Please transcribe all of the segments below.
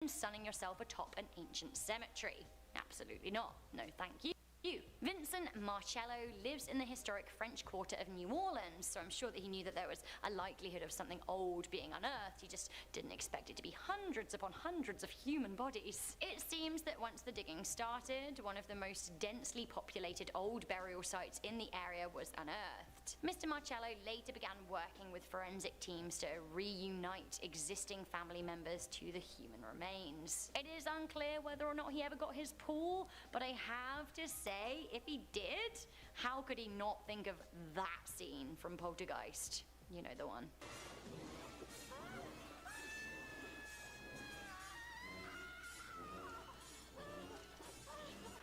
sunning yourself atop an ancient cemetery. Absolutely not. No thank you. Vincent Marcello lives in the historic French Quarter of New Orleans, so I'm sure that he knew that there was a likelihood of something old being unearthed. He just didn't expect it to be hundreds upon hundreds of human bodies. It seems that once the digging started, one of the most densely populated old burial sites in the area was unearthed. Mr. Marcello later began working with forensic teams to reunite existing family members to the human remains. It is unclear whether or not he ever got his pool, but I have to say, if he did, how could he not think of that scene from Poltergeist? You know the one.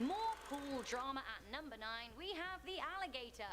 More pool drama at number 9, we have the alligator.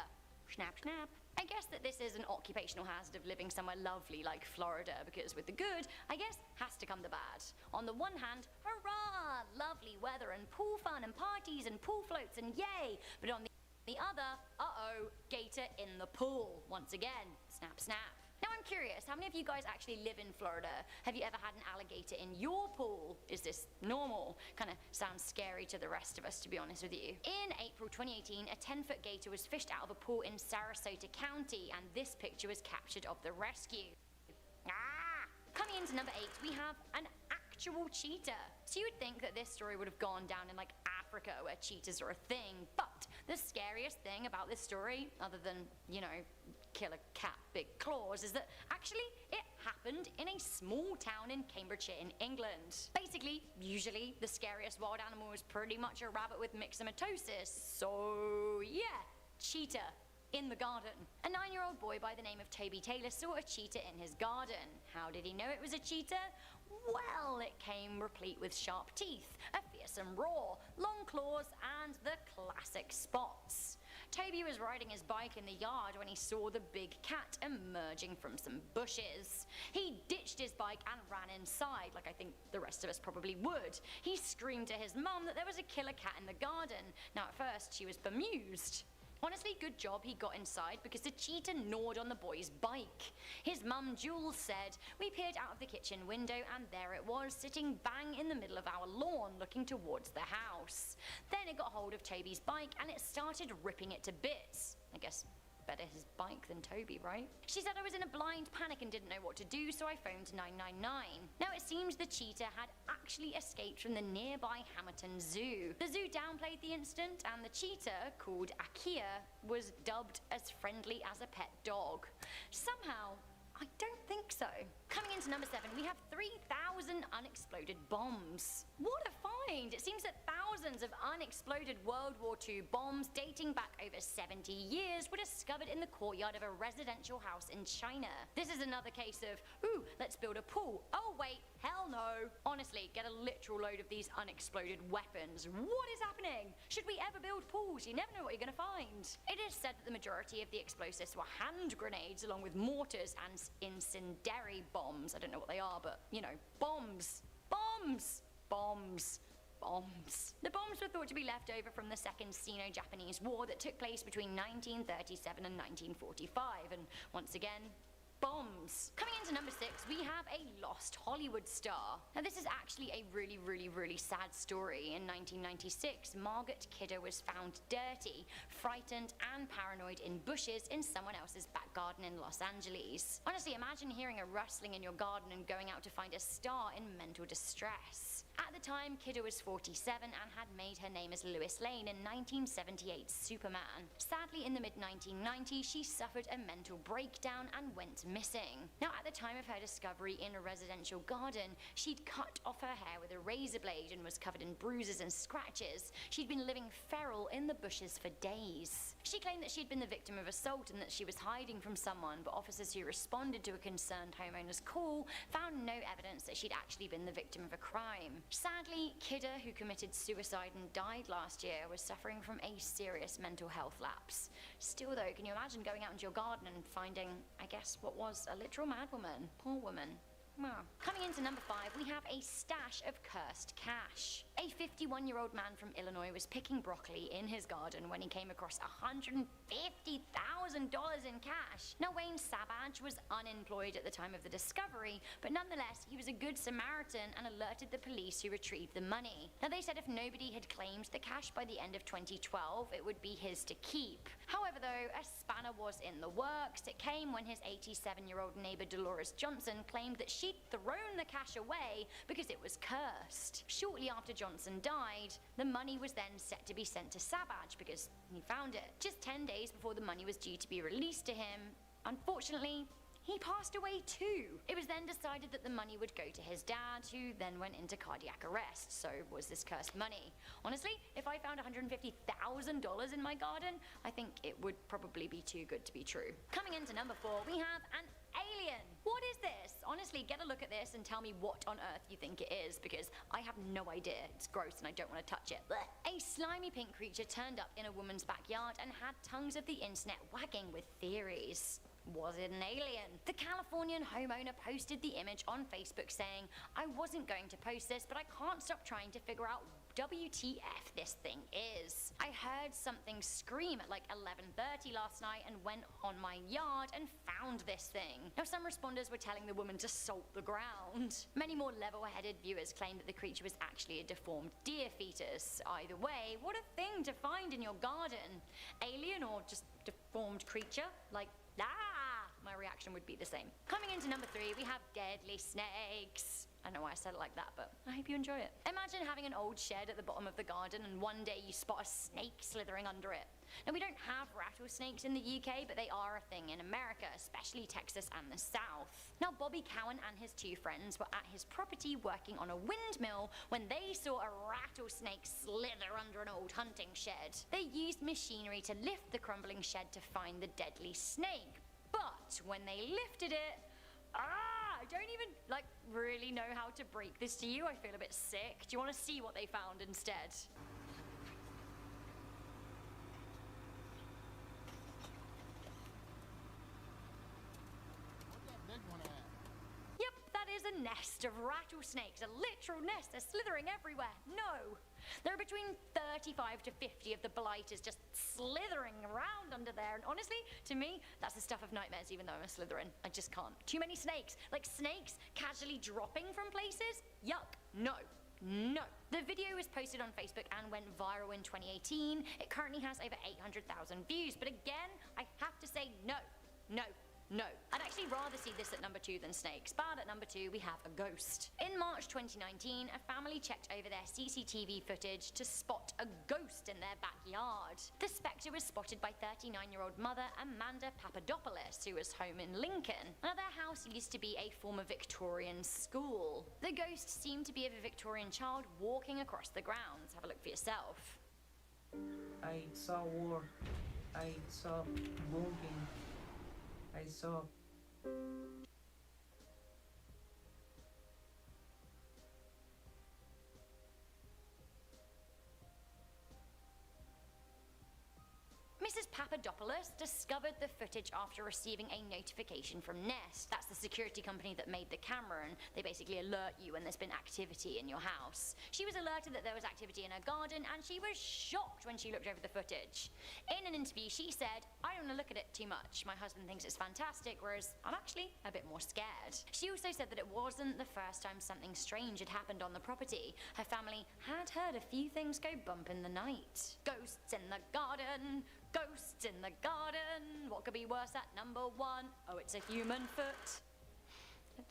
Snap, snap. I guess that this is an occupational hazard of living somewhere lovely like Florida, because with the good, I guess, has to come the bad. On the one hand, hurrah! Lovely weather and pool fun and parties and pool floats and yay! But on the other, uh-oh, gator in the pool. Once again, snap, snap. Now I'm curious, how many of you guys actually live in Florida? Have you ever had an alligator in your pool? Is this normal? Kinda sounds scary to the rest of us, to be honest with you. In April 2018, a 10-foot gator was fished out of a pool in Sarasota County, and this picture was captured of the rescue. Ah! Coming into number 8, we have an actual cheetah. So you would think that this story would have gone down in like Africa, where cheetahs are a thing, but the scariest thing about this story, other than, you know, killer cat big claws, is that actually it happened in a small town in Cambridgeshire in England. Basically, usually the scariest wild animal is pretty much a rabbit with myxomatosis, so yeah, cheetah in the garden. A 9-year-old boy by the name of Toby Taylor saw a cheetah in his garden. How did he know it was a cheetah? Well, it came replete with sharp teeth, a fearsome roar, long claws, and the classic spots. Toby was riding his bike in the yard when he saw the big cat emerging from some bushes. He ditched his bike and ran inside, like I think the rest of us probably would. He screamed to his mum that there was a killer cat in the garden. Now at first she was bemused. Honestly, good job he got inside, because the cheetah gnawed on the boy's bike. His mum, Jules, said, "We peered out of the kitchen window and there it was, sitting bang in the middle of our lawn, looking towards the house. Then it got hold of Toby's bike and it started ripping it to bits." I guess better his bike than Toby, right? She said, "I was in a blind panic and didn't know what to do, so I phoned 999. Now it seems the cheetah had actually escaped from the nearby Hamerton Zoo. The zoo downplayed the incident, and the cheetah, called Akia, was dubbed as friendly as a pet dog. Somehow, I don't think so. Coming into number 7, we have 3,000 unexploded bombs. What a find! It seems that thousands of unexploded World War II bombs dating back over 70 years were discovered in the courtyard of a residential house in China. This is another case of, ooh, let's build a pool. Oh wait, hell no. Honestly, get a literal load of these unexploded weapons. What is happening? Should we ever build pools? You never know what you're gonna find. It is said that the majority of the explosives were hand grenades along with mortars and incendiary bombs. I don't know what they are, but, you know, bombs. Bombs! Bombs. Bombs. The bombs were thought to be left over from the Second Sino-Japanese War that took place between 1937 and 1945, and once again, bombs. Coming into number 6, we have a lost Hollywood star. Now this is actually a really sad story. In 1996, Margaret Kidder was found dirty, frightened and paranoid in bushes in someone else's back garden in Los Angeles. Honestly, imagine hearing a rustling in your garden and going out to find a star in mental distress. At the time, Kidder was 47 and had made her name as Lois Lane in 1978's Superman. Sadly, in the mid-1990s, she suffered a mental breakdown and went missing. Now, at the time of her discovery in a residential garden, she'd cut off her hair with a razor blade and was covered in bruises and scratches. She'd been living feral in the bushes for days. She claimed that she'd been the victim of assault and that she was hiding from someone, but officers who responded to a concerned homeowner's call found no evidence that she'd actually been the victim of a crime. Sadly, Kidder, who committed suicide and died last year, was suffering from a serious mental health lapse. Still though, can you imagine going out into your garden and finding, I guess, what was a literal madwoman? Poor woman. Coming into number 5, we have a stash of cursed cash. A 51-year-old man from Illinois was picking broccoli in his garden when he came across $150,000 in cash. Now, Wayne Savage was unemployed at the time of the discovery, but nonetheless, he was a good Samaritan and alerted the police who retrieved the money. Now, they said if nobody had claimed the cash by the end of 2012, it would be his to keep. However, though, a spanner was in the works. It came when his 87-year-old neighbor Dolores Johnson claimed that she'd thrown the cash away because it was cursed. Shortly after Johnson died, the money was then set to be sent to Savage because he found it. Just 10 days before the money was due to be released to him, unfortunately, he passed away too. It was then decided that the money would go to his dad, who then went into cardiac arrest. So was this cursed money? Honestly, if I found $150,000 in my garden, I think it would probably be too good to be true. Coming into number 4, we have an alien. What is this? Honestly, get a look at this and tell me what on earth you think it is, because I have no idea. It's gross and I don't want to touch it. Blech. A slimy pink creature turned up in a woman's backyard and had tongues of the internet wagging with theories. Was it an alien? The Californian homeowner posted the image on Facebook saying, "I wasn't going to post this, but I can't stop trying to figure out WTF this thing is. I heard something scream at like 11:30 last night and went on my yard and found this thing." Now, some responders were telling the woman to salt the ground. Many more level-headed viewers claimed that the creature was actually a deformed deer fetus. Either way, what a thing to find in your garden. Alien or just deformed creature? Like, my reaction would be the same. Coming into number 3, we have deadly snakes. I don't know why I said it like that, but I hope you enjoy it. Imagine having an old shed at the bottom of the garden and one day you spot a snake slithering under it. Now, we don't have rattlesnakes in the UK, but they are a thing in America, especially Texas and the South. Now, Bobby Cowan and his 2 friends were at his property working on a windmill when they saw a rattlesnake slither under an old hunting shed. They used machinery to lift the crumbling shed to find the deadly snake. But when they lifted it, I don't even, really know how to break this to you. I feel a bit sick. Do you want to see what they found instead? What's that big one at? Yep, that is a nest of rattlesnakes. A literal nest. They're slithering everywhere. No! There are between 35 to 50 of the blighters just slithering around under there. And honestly, to me, that's the stuff of nightmares, even though I'm a Slytherin. I just can't. Too many snakes. Like snakes casually dropping from places? Yuck. No. No. The video was posted on Facebook and went viral in 2018. It currently has over 800,000 views. But again, I have to say no. No. No. I'd actually rather see this at number 2 than snakes, but at number 2 we have a ghost. In March 2019, a family checked over their CCTV footage to spot a ghost in their backyard. The spectre was spotted by 39-year-old mother Amanda Papadopoulos, who was home in Lincoln. Now, their house used to be a former Victorian school. The ghost seemed to be of a Victorian child walking across the grounds. Have a look for yourself. I saw war. I saw moving. I saw Mrs. Papadopoulos discovered the footage after receiving a notification from Nest. That's the security company that made the camera, and they basically alert you when there's been activity in your house. She was alerted that there was activity in her garden, and she was shocked when she looked over the footage. In an interview, she said, "I don't want to look at it too much. My husband thinks it's fantastic, whereas I'm actually a bit more scared." She also said that it wasn't the first time something strange had happened on the property. Her family had heard a few things go bump in the night. Ghosts in the garden. Ghosts in the garden. What could be worse at number 1? Oh, it's a human foot.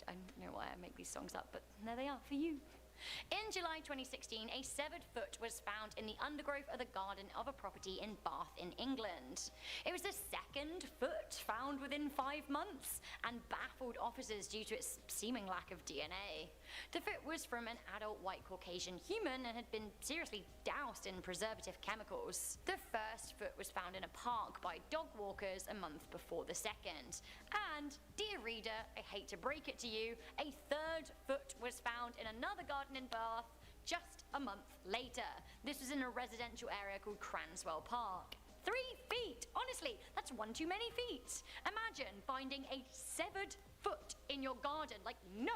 I don't know why I make these songs up, but there they are for you. In July 2016, a severed foot was found in the undergrowth of the garden of a property in Bath in England. It was the second foot found within 5 months and baffled officers due to its seeming lack of DNA. The foot was from an adult white Caucasian human and had been seriously doused in preservative chemicals. The first foot was found in a park by dog walkers a month before the second. And, dear reader, I hate to break it to you, a third foot was found in another garden in Bath just a month later. This was in a residential area called Cranswell Park. 3 feet! Honestly, that's one too many feet. Imagine finding a severed foot in your garden. Like, no,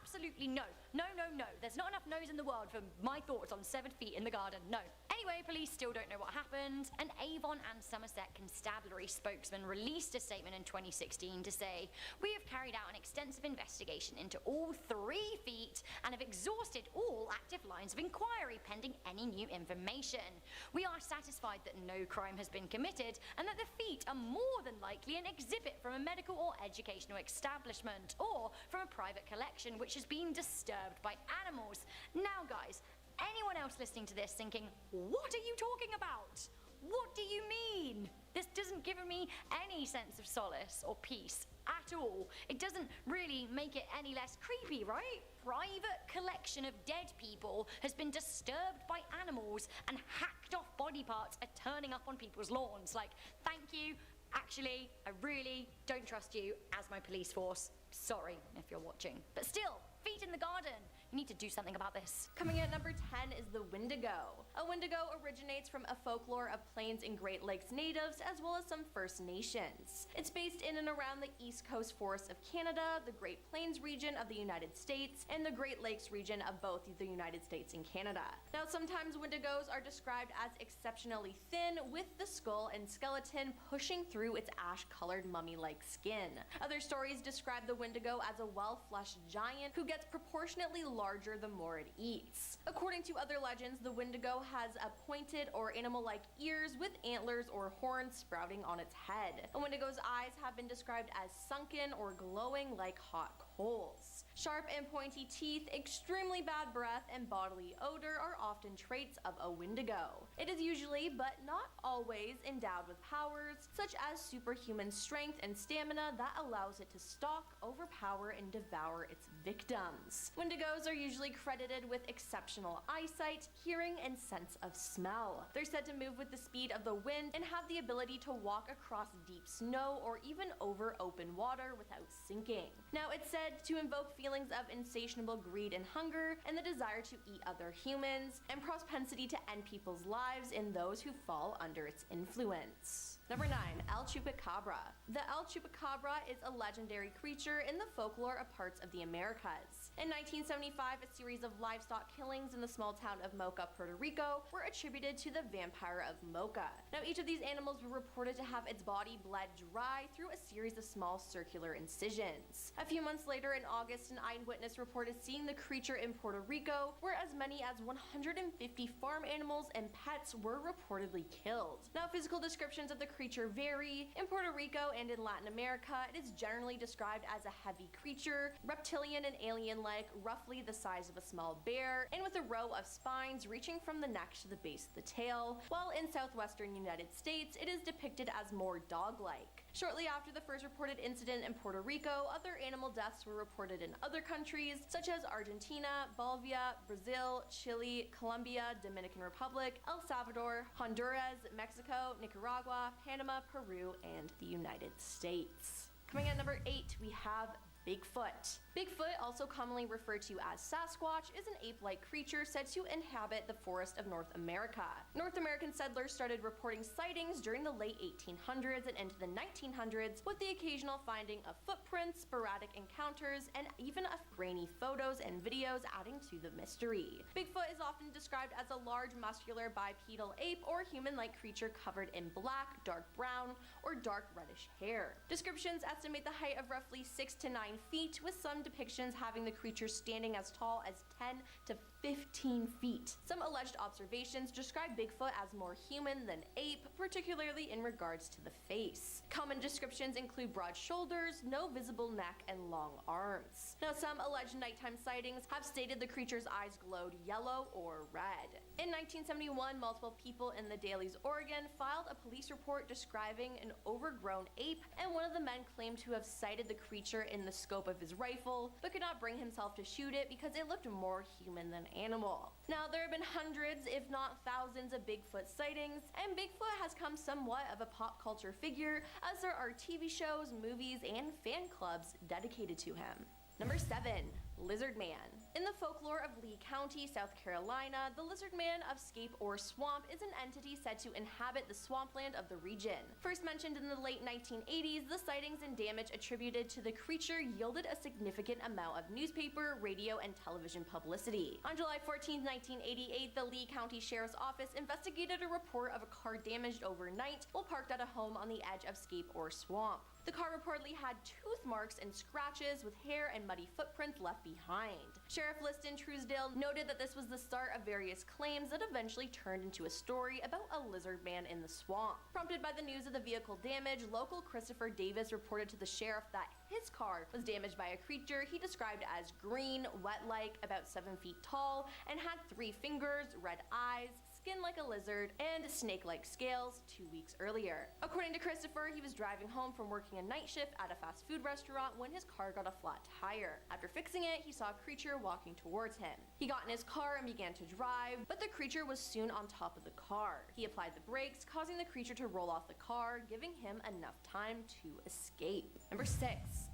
Absolutely no. No, no, no. There's not enough no's in the world for my thoughts on 7 feet in the garden. No. Anyway, police still don't know what happened. An Avon and Somerset constabulary spokesman released a statement in 2016 to say, "We have carried out an extensive investigation into all 3 feet and have exhausted all active lines of inquiry pending any new information. We are satisfied that no crime has been committed and that the feet are more than likely an exhibit from a medical or educational establishment or from a private collection which has been disturbed by animals." Now guys, anyone else listening to this thinking, what are you talking about? What do you mean? This doesn't give me any sense of solace or peace at all. It doesn't really make it any less creepy, right? Private collection of dead people has been disturbed by animals and hacked off body parts are turning up on people's lawns. Like, thank you. Actually, I really don't trust you as my police force. Sorry if you're watching. But still, feet in the garden. You need to do something about this. Coming in at number 10 is the Wendigo. A Wendigo originates from a folklore of Plains and Great Lakes natives as well as some First Nations. It's based in and around the East Coast forests of Canada, the Great Plains region of the United States, and the Great Lakes region of both the United States and Canada. Now, sometimes Wendigos are described as exceptionally thin, with the skull and skeleton pushing through its ash-colored mummy-like skin. Other stories describe the Wendigo as a well-fleshed giant who gets proportionately larger the more it eats. According to other legends, the Wendigo has a pointed or animal-like ears with antlers or horns sprouting on its head. A Wendigo's eyes have been described as sunken or glowing like hot coals. Sharp and pointy teeth, extremely bad breath, and bodily odor are often traits of a Wendigo. It is usually, but not always, endowed with powers such as superhuman strength and stamina that allows it to stalk, overpower, and devour its victims. Wendigos are usually credited with exceptional eyesight, hearing, and sense of smell. They're said to move with the speed of the wind and have the ability to walk across deep snow or even over open water without sinking. Now, it's said to invoke feelings of insatiable greed and hunger, and the desire to eat other humans, and propensity to end people's lives in those who fall under its influence. Number 9. El Chupacabra. The El Chupacabra is a legendary creature in the folklore of parts of the Americas. In 1975, a series of livestock killings in the small town of Mocha, Puerto Rico were attributed to the vampire of Mocha. Now, each of these animals were reported to have its body bled dry through a series of small circular incisions. A few months later, in August, an eyewitness reported seeing the creature in Puerto Rico, where as many as 150 farm animals and pets were reportedly killed. Now, physical descriptions of the creature vary. In Puerto Rico and in Latin America, it is generally described as a heavy creature, reptilian and alien-like, roughly the size of a small bear, and with a row of spines reaching from the neck to the base of the tail, while in southwestern United States, it is depicted as more dog-like. Shortly after the first reported incident in Puerto Rico, other animal deaths were reported in other countries, such as Argentina, Bolivia, Brazil, Chile, Colombia, Dominican Republic, El Salvador, Honduras, Mexico, Nicaragua, Panama, Peru, and the United States. Coming at number 8, we have Bigfoot. Bigfoot, also commonly referred to as Sasquatch, is an ape-like creature said to inhabit the forest of North America. North American settlers started reporting sightings during the late 1800s and into the 1900s, with the occasional finding of footprints, sporadic encounters, and even of grainy photos and videos adding to the mystery. Bigfoot is often described as a large, muscular, bipedal ape or human-like creature covered in black, dark brown, or dark reddish hair. Descriptions estimate the height of roughly 6 to 9 feet, with some depictions having the creature standing as tall as 10 to 15 feet. Some alleged observations describe Bigfoot as more human than ape, particularly in regards to the face. Common descriptions include broad shoulders, no visible neck, and long arms. Now, some alleged nighttime sightings have stated the creature's eyes glowed yellow or red. In 1971, multiple people in the Dalles, Oregon, filed a police report describing an overgrown ape, and one of the men claimed to have sighted the creature in the scope of his rifle, but could not bring himself to shoot it because it looked more human than animal. Now, there have been hundreds, if not thousands, of Bigfoot sightings, and Bigfoot has come somewhat of a pop culture figure, as there are TV shows, movies, and fan clubs dedicated to him. Number 7. Lizard Man. In the folklore of Lee County, South Carolina, the lizard man of Scape Ore Swamp is an entity said to inhabit the swampland of the region. First mentioned in the late 1980s, the sightings and damage attributed to the creature yielded a significant amount of newspaper, radio, and television publicity. On July 14, 1988, the Lee County Sheriff's Office investigated a report of a car damaged overnight while parked at a home on the edge of Scape Ore Swamp. The car reportedly had tooth marks and scratches with hair and muddy footprints left behind. Sheriff Liston Truesdale noted that this was the start of various claims that eventually turned into a story about a lizard man in the swamp. Prompted by the news of the vehicle damage, local Christopher Davis reported to the sheriff that his car was damaged by a creature he described as green, wet-like, about 7 feet tall, and had 3 fingers, red eyes, skin like a lizard, and snake-like scales 2 weeks earlier. According to Christopher, he was driving home from working a night shift at a fast food restaurant when his car got a flat tire. After fixing it, he saw a creature walking towards him. He got in his car and began to drive, but the creature was soon on top of the car. He applied the brakes, causing the creature to roll off the car, giving him enough time to escape. Number 6.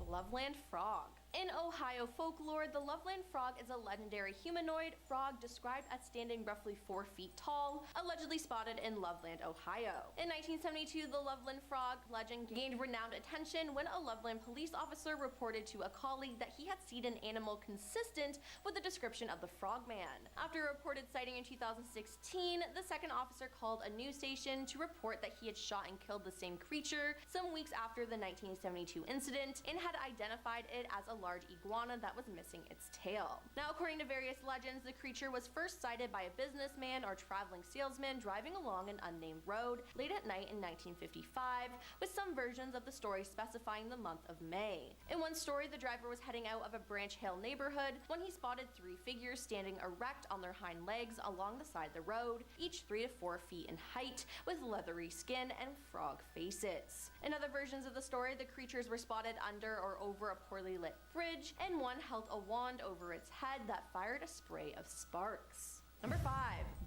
Loveland Frog. In Ohio folklore, the Loveland Frog is a legendary humanoid frog described as standing roughly 4 feet tall, allegedly spotted in Loveland, Ohio. In 1972, the Loveland Frog legend gained renowned attention when a Loveland police officer reported to a colleague that he had seen an animal consistent with the description of the frogman. After a reported sighting in 2016, the second officer called a news station to report that he had shot and killed the same creature some weeks after the 1972 incident and had identified it as a large iguana that was missing its tail. Now, according to various legends, the creature was first sighted by a businessman or traveling salesman driving along an unnamed road late at night in 1955, with some versions of the story specifying the month of May. In one story, the driver was heading out of a Branch Hill neighborhood when he spotted 3 figures standing erect on their hind legs along the side of the road, each 3 to 4 feet in height, with leathery skin and frog faces. In other versions of the story, the creatures were spotted under or over a poorly lit fridge, and one held a wand over its head that fired a spray of sparks. Number 5.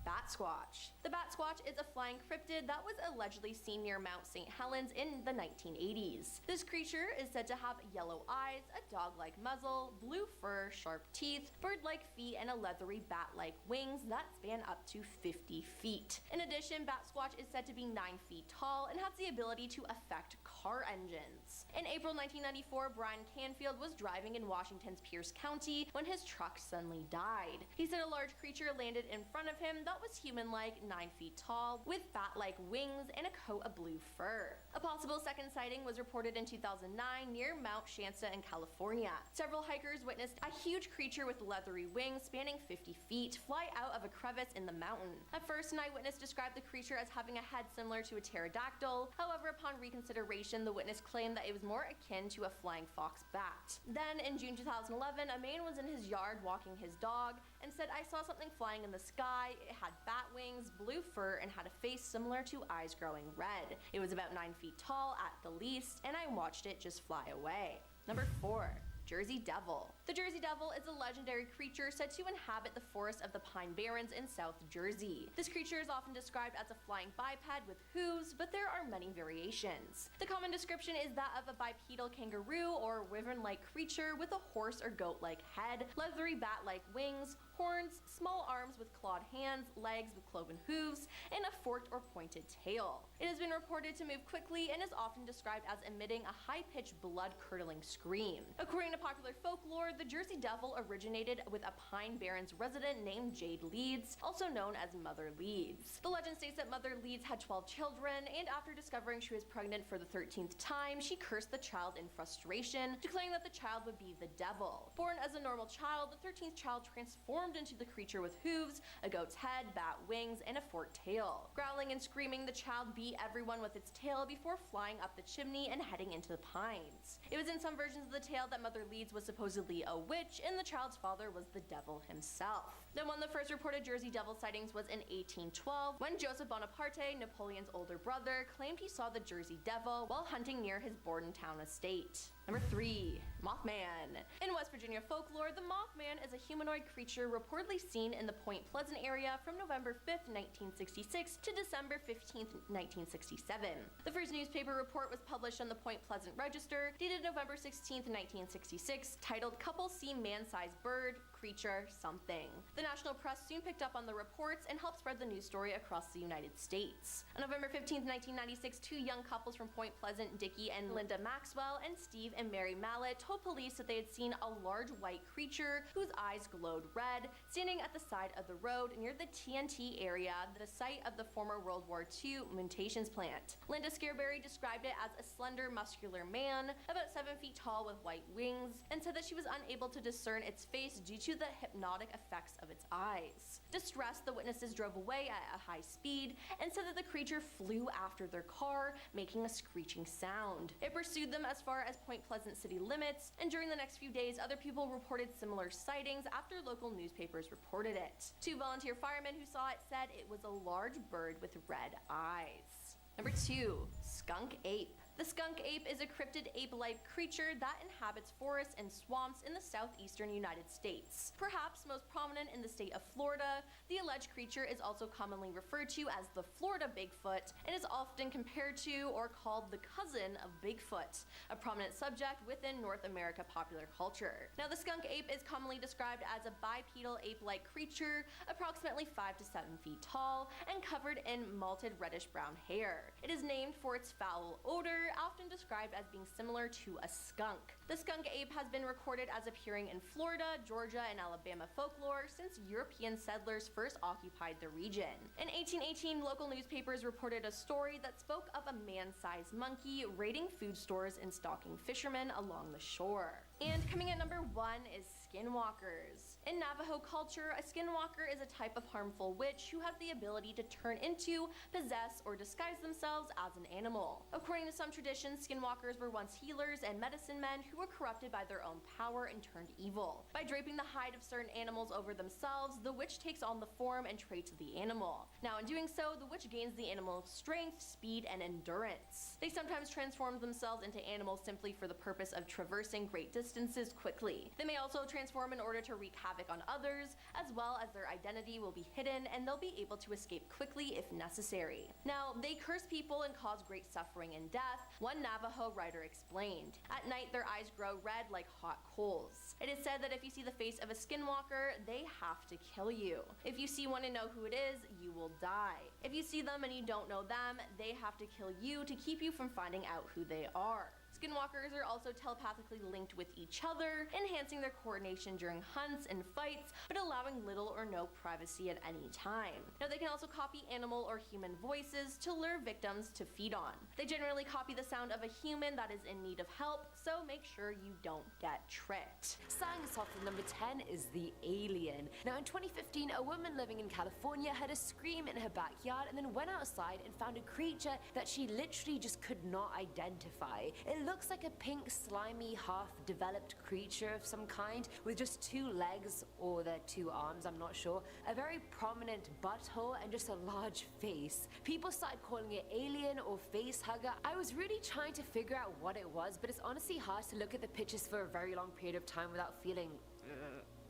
Bat Squatch. The Bat Squatch is a flying cryptid that was allegedly seen near Mount St. Helens in the 1980s. This creature is said to have yellow eyes, a dog-like muzzle, blue fur, sharp teeth, bird-like feet, and a leathery bat-like wings that span up to 50 feet. In addition, Bat Squatch is said to be 9 feet tall and has the ability to affect car engines. In April 1994, Brian Canfield was driving in Washington's Pierce County when his truck suddenly died. He said a large creature landed in front of him that was human-like, 9 feet tall, with bat-like wings and a coat of blue fur. A possible second sighting was reported in 2009 near Mount Shansa in California. Several hikers witnessed a huge creature with leathery wings spanning 50 feet fly out of a crevice in the mountain. At first, an eyewitness described the creature as having a head similar to a pterodactyl. However, upon reconsideration, the witness claimed that it was more akin to a flying fox bat. Then, in June 2011, a man was in his yard walking his dog and said, "I saw something flying in the sky. It had bat wings, blue fur, and had a face similar to eyes growing red. It was about 9 feet tall at the least, and I watched it just fly away." Number 4. Jersey Devil. The Jersey Devil is a legendary creature said to inhabit the forests of the Pine Barrens in South Jersey. This creature is often described as a flying biped with hooves, but there are many variations. The common description is that of a bipedal kangaroo or wyvern-like creature with a horse or goat-like head, leathery bat-like wings, horns, small arms with clawed hands, legs with cloven hooves, and a forked or pointed tail. It has been reported to move quickly and is often described as emitting a high-pitched, blood-curdling scream. According to popular folklore, the Jersey Devil originated with a Pine Barrens resident named Jade Leeds, also known as Mother Leeds. The legend states that Mother Leeds had 12 children, and after discovering she was pregnant for the 13th time, she cursed the child in frustration, declaring that the child would be the devil. Born as a normal child, the 13th child transformed into the creature with hooves, a goat's head, bat wings, and a forked tail. Growling and screaming, the child beat everyone with its tail before flying up the chimney and heading into the pines. It was in some versions of the tale that Mother Leeds was supposedly a witch, and the child's father was the devil himself. Then one of the first reported Jersey Devil sightings was in 1812, when Joseph Bonaparte, Napoleon's older brother, claimed he saw the Jersey Devil while hunting near his Bordentown estate. Number 3. Mothman. In West Virginia folklore, the Mothman is a humanoid creature reportedly seen in the Point Pleasant area from November 5th, 1966 to December 15th, 1967. The first newspaper report was published on the Point Pleasant Register, dated November 16th, 1966, titled "Couple See Man-Sized Bird, creature something. The national press soon picked up on the reports and helped spread the news story across the United States. On November 15, 1996, two young couples from Point Pleasant, Dickie and Linda Maxwell, and Steve and Mary Mallet told police that they had seen a large white creature whose eyes glowed red, standing at the side of the road near the TNT area, the site of the former World War II munitions plant. Linda Scarberry described it as a slender, muscular man, about 7 feet tall with white wings, and said that she was unable to discern its face due to the hypnotic effects of its eyes. Distressed, the witnesses drove away at a high speed and said that the creature flew after their car, making a screeching sound. It pursued them as far as Point Pleasant city limits, and during the next few days, other people reported similar sightings after local newspapers reported it. Two volunteer firemen who saw it said it was a large bird with red eyes. Number 2. Skunk ape. The skunk ape is a cryptid ape-like creature that inhabits forests and swamps in the southeastern United States. Perhaps most prominent in the state of Florida, the alleged creature is also commonly referred to as the Florida Bigfoot and is often compared to or called the cousin of Bigfoot, a prominent subject within North America popular culture. Now, the skunk ape is commonly described as a bipedal ape-like creature, approximately 5 to 7 feet tall and covered in malted reddish-brown hair. It is named for its foul odor, often described as being similar to a skunk. The skunk ape has been recorded as appearing in Florida, Georgia, and Alabama folklore since European settlers first occupied the region. In 1818, local newspapers reported a story that spoke of a man-sized monkey raiding food stores and stalking fishermen along the shore. And coming at number 1 is skinwalkers. In Navajo culture, a skinwalker is a type of harmful witch who has the ability to turn into, possess, or disguise themselves as an animal. According to some traditions, skinwalkers were once healers and medicine men who were corrupted by their own power and turned evil. By draping the hide of certain animals over themselves, the witch takes on the form and traits of the animal. Now, in doing so, the witch gains the animal's strength, speed, and endurance. They sometimes transform themselves into animals simply for the purpose of traversing great distances quickly. They may also transform in order to wreak havoc on others, as well as their identity will be hidden and they'll be able to escape quickly if necessary. Now, they curse people and cause great suffering and death, one Navajo writer explained. At night, their eyes grow red like hot coals. It is said that if you see the face of a skinwalker, they have to kill you. If you see one and know who it is, you will die. If you see them and you don't know them, they have to kill you to keep you from finding out who they are. Skinwalkers are also telepathically linked with each other, enhancing their coordination during hunts and fights, but allowing little or no privacy at any time. Now, they can also copy animal or human voices to lure victims to feed on. They generally copy the sound of a human that is in need of help, so make sure you don't get tricked. Starting us off with number 10 is the alien. Now, in 2015, a woman living in California heard a scream in her backyard and then went outside and found a creature that she literally just could not identify. It looks like a pink, slimy, half-developed creature of some kind with just 2 legs, or their 2 arms, I'm not sure, a very prominent butthole, and just a large face. People started calling it alien or face hugger. I was really trying to figure out what it was, but it's honestly hard to look at the pictures for a very long period of time without feeling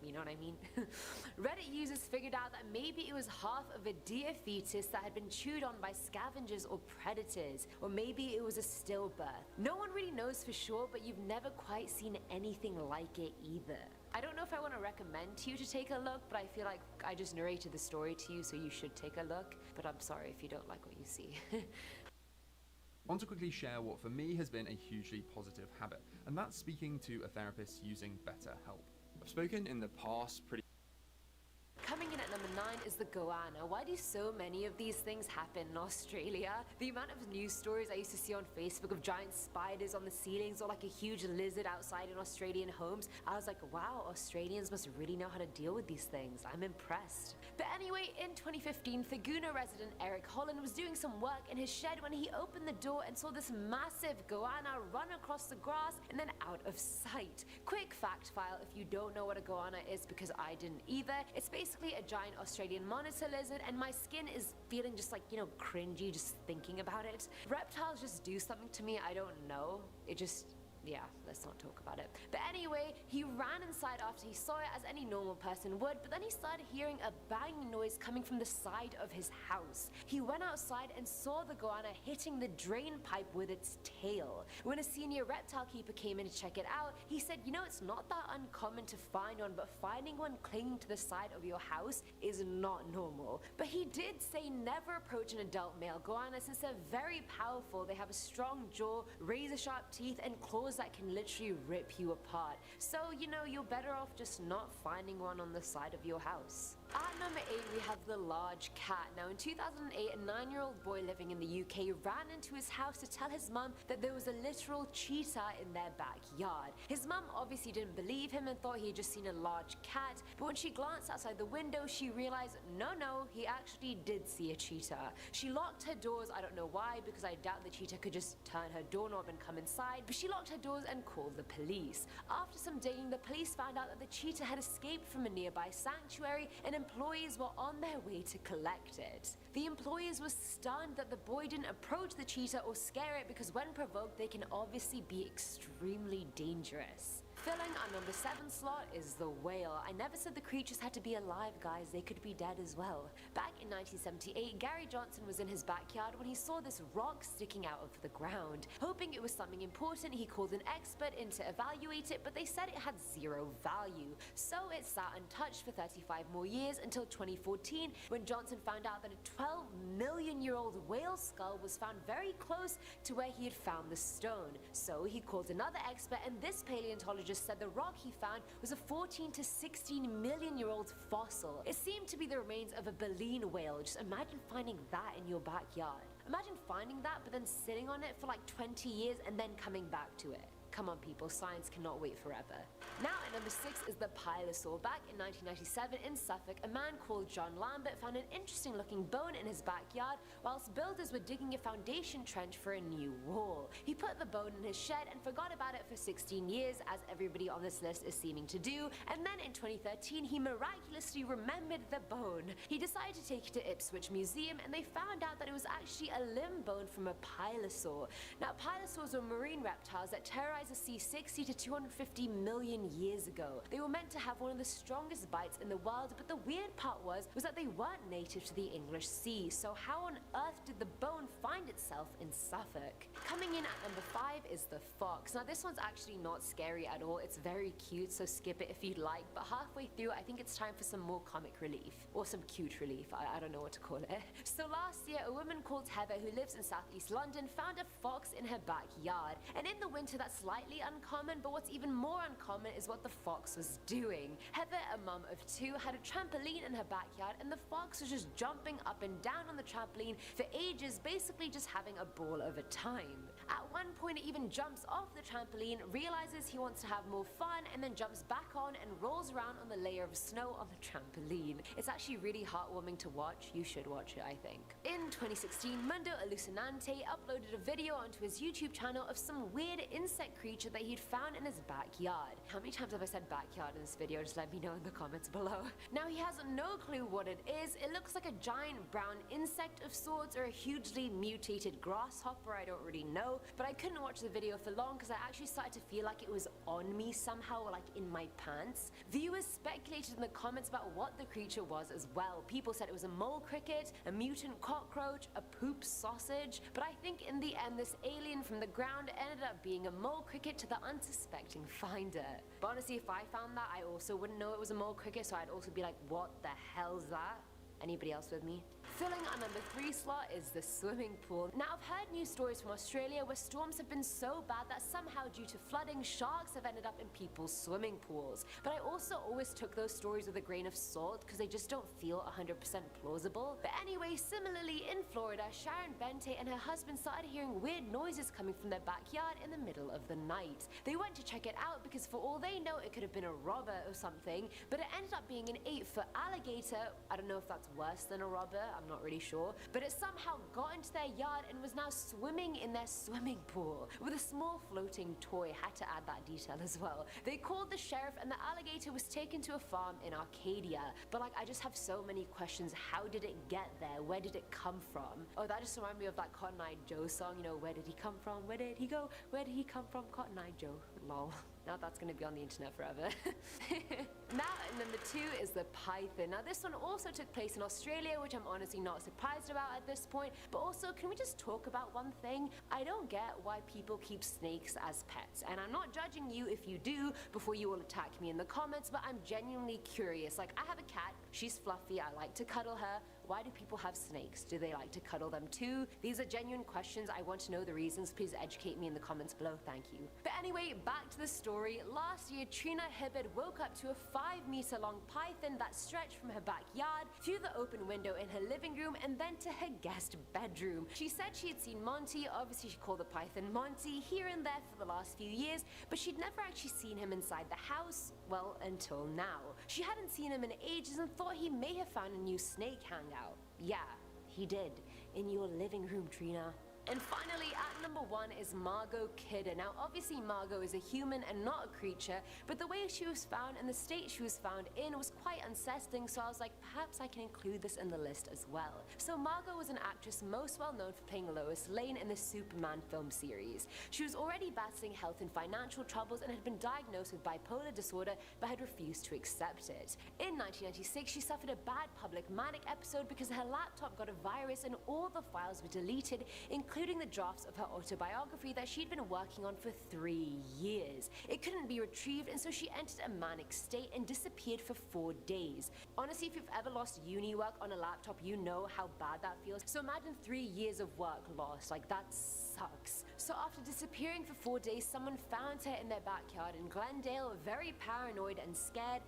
you know what I mean? Reddit users figured out that maybe it was half of a deer fetus that had been chewed on by scavengers or predators, or maybe it was a stillbirth. No one really knows for sure, but you've never quite seen anything like it either. I don't know if I want to recommend to you to take a look, but I feel like I just narrated the story to you, so you should take a look, but I'm sorry if you don't like what you see. I want to quickly share what for me has been a hugely positive habit, and that's speaking to a therapist using BetterHelp. I've spoken in the past Coming in at number 9 is the goanna. Why do so many of these things happen in Australia? The amount of news stories I used to see on Facebook of giant spiders on the ceilings or like a huge lizard outside in Australian homes, I was like, wow, Australians must really know how to deal with these things. I'm impressed. But anyway, in 2015, Thaguna resident Eric Holland was doing some work in his shed when he opened the door and saw this massive goanna run across the grass and then out of sight. Quick fact file if you don't know what a goanna is, because I didn't either. It's basically a giant Australian monitor lizard, and my skin is feeling just like, you know, cringy just thinking about it. Reptiles just do something to me, I don't know. It just Yeah, let's not talk about it. But anyway, he ran inside after he saw it as any normal person would, but then he started hearing a banging noise coming from the side of his house. He went outside and saw the goanna hitting the drain pipe with its tail. When a senior reptile keeper came in to check it out, he said, you know, it's not that uncommon to find one, but finding one clinging to the side of your house is not normal. But he did say never approach an adult male goanna since they're very powerful. They have a strong jaw, razor-sharp teeth, and claws that can literally rip you apart. So, you know, you're better off just not finding one on the side of your house. At number 8, we have the large cat. Now, in 2008, a 9-year-old boy living in the UK ran into his house to tell his mum that there was a literal cheetah in their backyard. His mum obviously didn't believe him and thought he had just seen a large cat, but when she glanced outside the window, she realized, no, he actually did see a cheetah. She locked her doors, I don't know why, because I doubt the cheetah could just turn her doorknob and come inside, but she locked her doors and called the police. After some digging, the police found out that the cheetah had escaped from a nearby sanctuary and employees were on their way to collect it. The employees were stunned that the boy didn't approach the cheetah or scare it because when provoked they can obviously be extremely dangerous. Filling our number 7 slot is the whale. I never said the creatures had to be alive, guys. They could be dead as well. Back in 1978, Gary Johnson was in his backyard when he saw this rock sticking out of the ground. Hoping it was something important, he called an expert in to evaluate it, but they said it had zero value. So it sat untouched for 35 more years until 2014, when Johnson found out that a 12-million-year-old whale skull was found very close to where he had found the stone. So he called another expert, and this paleontologist said the rock he found was a 14 to 16 million year old fossil. It seemed to be the remains of a baleen whale. Just imagine finding that in your backyard. Imagine finding that but then sitting on it for like 20 years and then coming back to it. Come on people, science cannot wait forever. Now at number 6 is the pilosaur. Back in 1997 in Suffolk, a man called John Lambert found an interesting looking bone in his backyard whilst builders were digging a foundation trench for a new wall. He put the bone in his shed and forgot about it for 16 years, as everybody on this list is seeming to do, and then in 2013 he miraculously remembered the bone. He decided to take it to Ipswich Museum and they found out that it was actually a limb bone from a pilosaur. Now pilosaurs are marine reptiles that terrorize the sea 60 to 250 million years ago. They were meant to have one of the strongest bites in the world, but the weird part was that they weren't native to the English Sea, so how on earth did the bone find itself in Suffolk? Coming in at number 5 is the fox. Now this one's actually not scary at all, it's very cute, so skip it if you'd like, but halfway through I think it's time for some more comic relief, or some cute relief, I don't know what to call it. So last year a woman called Heather who lives in southeast London found a fox in her backyard, and in the winter that's slightly uncommon, but what's even more uncommon is what the fox was doing. Heather, a mum of 2, had a trampoline in her backyard and the fox was just jumping up and down on the trampoline for ages, basically just having a ball of a time. At one point it even jumps off the trampoline, realizes he wants to have more fun, and then jumps back on and rolls around on the layer of snow on the trampoline. It's actually really heartwarming to watch. You should watch it, I think. In 2016, Mundo Alucinante uploaded a video onto his YouTube channel of some weird insect creature that he'd found in his backyard. How many times have I said backyard in this video? Just let me know in the comments below. Now he has no clue what it is. It looks like a giant brown insect of sorts or a hugely mutated grasshopper, I don't really know, but I couldn't watch the video for long because I actually started to feel like it was on me somehow, or like in my pants. Viewers speculated in the comments about what the creature was as well. People said it was a mole cricket, a mutant cockroach, a poop sausage, but I think in the end this alien from the ground ended up being a mole cricket to the unsuspecting finder. But honestly, if I found that, I also wouldn't know it was a mole cricket, so I'd also be like, what the hell's that? Anybody else with me? Filling our number 3 slot is the swimming pool. Now I've heard news stories from Australia where storms have been so bad that somehow due to flooding, sharks have ended up in people's swimming pools. But I also always took those stories with a grain of salt because they just don't feel 100% plausible. But anyway, similarly in Florida, Sharon Bente and her husband started hearing weird noises coming from their backyard in the middle of the night. They went to check it out because for all they know it could have been a robber or something, but it ended up being an 8-foot alligator. I don't know if that's it's worse than a robber, I'm not really sure, but it somehow got into their yard and was now swimming in their swimming pool with a small floating toy. Had to add that detail as well. They called the sheriff and the alligator was taken to a farm in Arcadia. But like, I just have so many questions. How did it get there? Where did it come from? Oh, that just reminded me of that Cotton Eye Joe song, you know, where did he come from? Where did he go? Where did he come from? Cotton Eye Joe. Lol. Now that's gonna be on the internet forever. Now, number 2 is the python. Now, this one also took place in Australia, which I'm honestly not surprised about at this point. But also, can we just talk about one thing? I don't get why people keep snakes as pets. And I'm not judging you if you do, before you all attack me in the comments, but I'm genuinely curious. Like, I have a cat, she's fluffy, I like to cuddle her. Why do people have snakes? Do they like to cuddle them too? These are genuine questions. I want to know the reasons. Please educate me in the comments below. Thank you. But anyway, back to the story. Last year, Trina Hibbard woke up to a 5-meter-long python that stretched from her backyard through the open window in her living room and then to her guest bedroom. She said she had seen Monty, obviously she called the python Monty, here and there for the last few years, but she'd never actually seen him inside the house, well, until now. She hadn't seen him in ages and thought he may have found a new snake hangout. Yeah, he did. In your living room, Trina. And finally, at number 1 is Margot Kidder. Now, obviously, Margot is a human and not a creature, but the way she was found and the state she was found in was quite unsettling, so I was like, perhaps I can include this in the list as well. So Margot was an actress most well known for playing Lois Lane in the Superman film series. She was already battling health and financial troubles and had been diagnosed with bipolar disorder, but had refused to accept it. In 1996, she suffered a bad public manic episode because her laptop got a virus and all the files were deleted, including the drafts of her autobiography that she'd been working on for 3 years. It couldn't be retrieved, and so she entered a manic state and disappeared for 4 days. Honestly, if you've ever lost uni work on a laptop, you know how bad that feels. So imagine 3 years of work lost. Like, that sucks. So after disappearing for 4 days, someone found her in their backyard in Glendale, very paranoid and scared.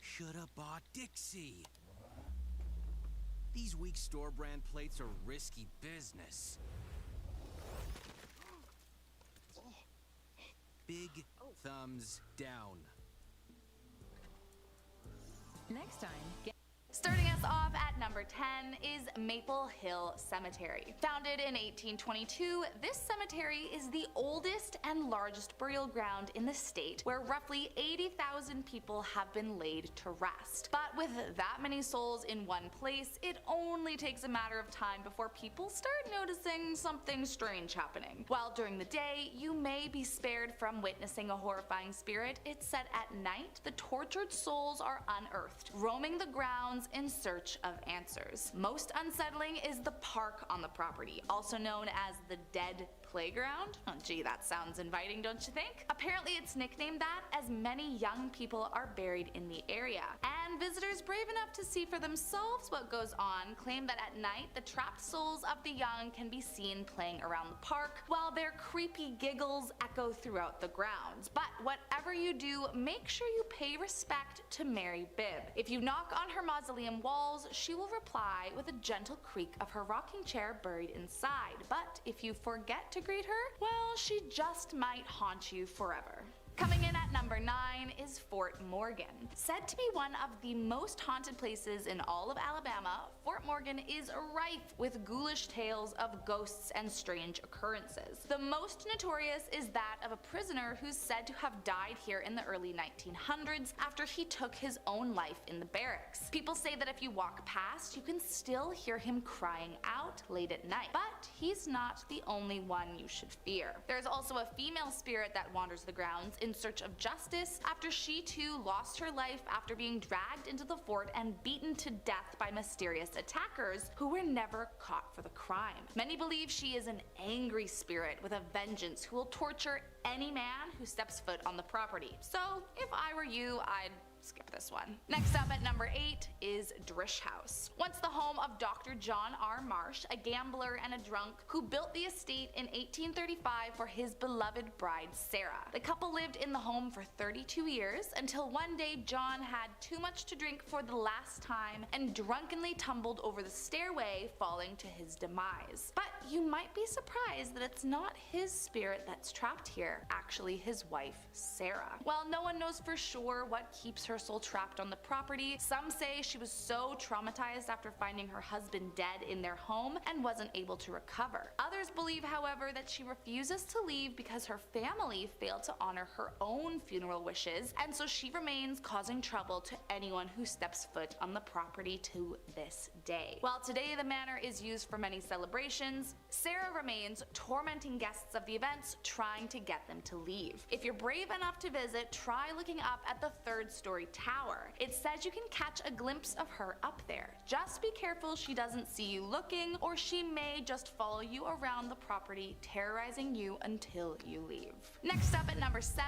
Shoulda bought Dixie. These weak store brand plates are risky business. Big thumbs down. Next time, Starting us off at number 10 is Maple Hill Cemetery. Founded in 1822, this cemetery is the oldest and largest burial ground in the state, where roughly 80,000 people have been laid to rest. But with that many souls in one place, it only takes a matter of time before people start noticing something strange happening. While during the day, you may be spared from witnessing a horrifying spirit, it's said at night the tortured souls are unearthed, roaming the grounds in search of answers. Most unsettling is the park on the property, also known as the Dead Playground. Oh gee, that sounds inviting, don't you think? Apparently it's nicknamed that as many young people are buried in the area, and visitors brave enough to see for themselves what goes on claim that at night the trapped souls of the young can be seen playing around the park, while their creepy giggles echo throughout the grounds. But whatever you do, make sure you pay respect to Mary Bibb. If you knock on her mausoleum walls, she will reply with a gentle creak of her rocking chair buried inside. But if you forget to greet her, well, she just might haunt you forever. Coming in at number 9 is Fort Morgan. Said to be one of the most haunted places in all of Alabama, Fort Morgan is rife with ghoulish tales of ghosts and strange occurrences. The most notorious is that of a prisoner who's said to have died here in the early 1900s after he took his own life in the barracks. People say that if you walk past, you can still hear him crying out late at night. But he's not the only one you should fear. There's also a female spirit that wanders the grounds in search of justice after she too lost her life after being dragged into the fort and beaten to death by mysterious attackers who were never caught for the crime. Many believe she is an angry spirit with a vengeance who will torture any man who steps foot on the property. So if I were you, I'd skip this one. Next up at number 8 is Drish House. Once the home of Dr. John R. Marsh, a gambler and a drunk who built the estate in 1835 for his beloved bride Sarah. The couple lived in the home for 32 years until one day John had too much to drink for the last time and drunkenly tumbled over the stairway, falling to his demise. But you might be surprised that it's not his spirit that's trapped here, actually his wife Sarah. While no one knows for sure what keeps her soul trapped on the property, some say she was so traumatized after finding her husband dead in their home and wasn't able to recover. Others believe, however, that she refuses to leave because her family failed to honor her own funeral wishes, and so she remains, causing trouble to anyone who steps foot on the property to this day. While today the manor is used for many celebrations, Sarah remains, tormenting guests of the events, trying to get them to leave. If you're brave enough to visit, try looking up at the 3rd-story tower. It says you can catch a glimpse of her up there. Just be careful she doesn't see you looking, or she may just follow you around the property, terrorizing you until you leave. Next up at number 7,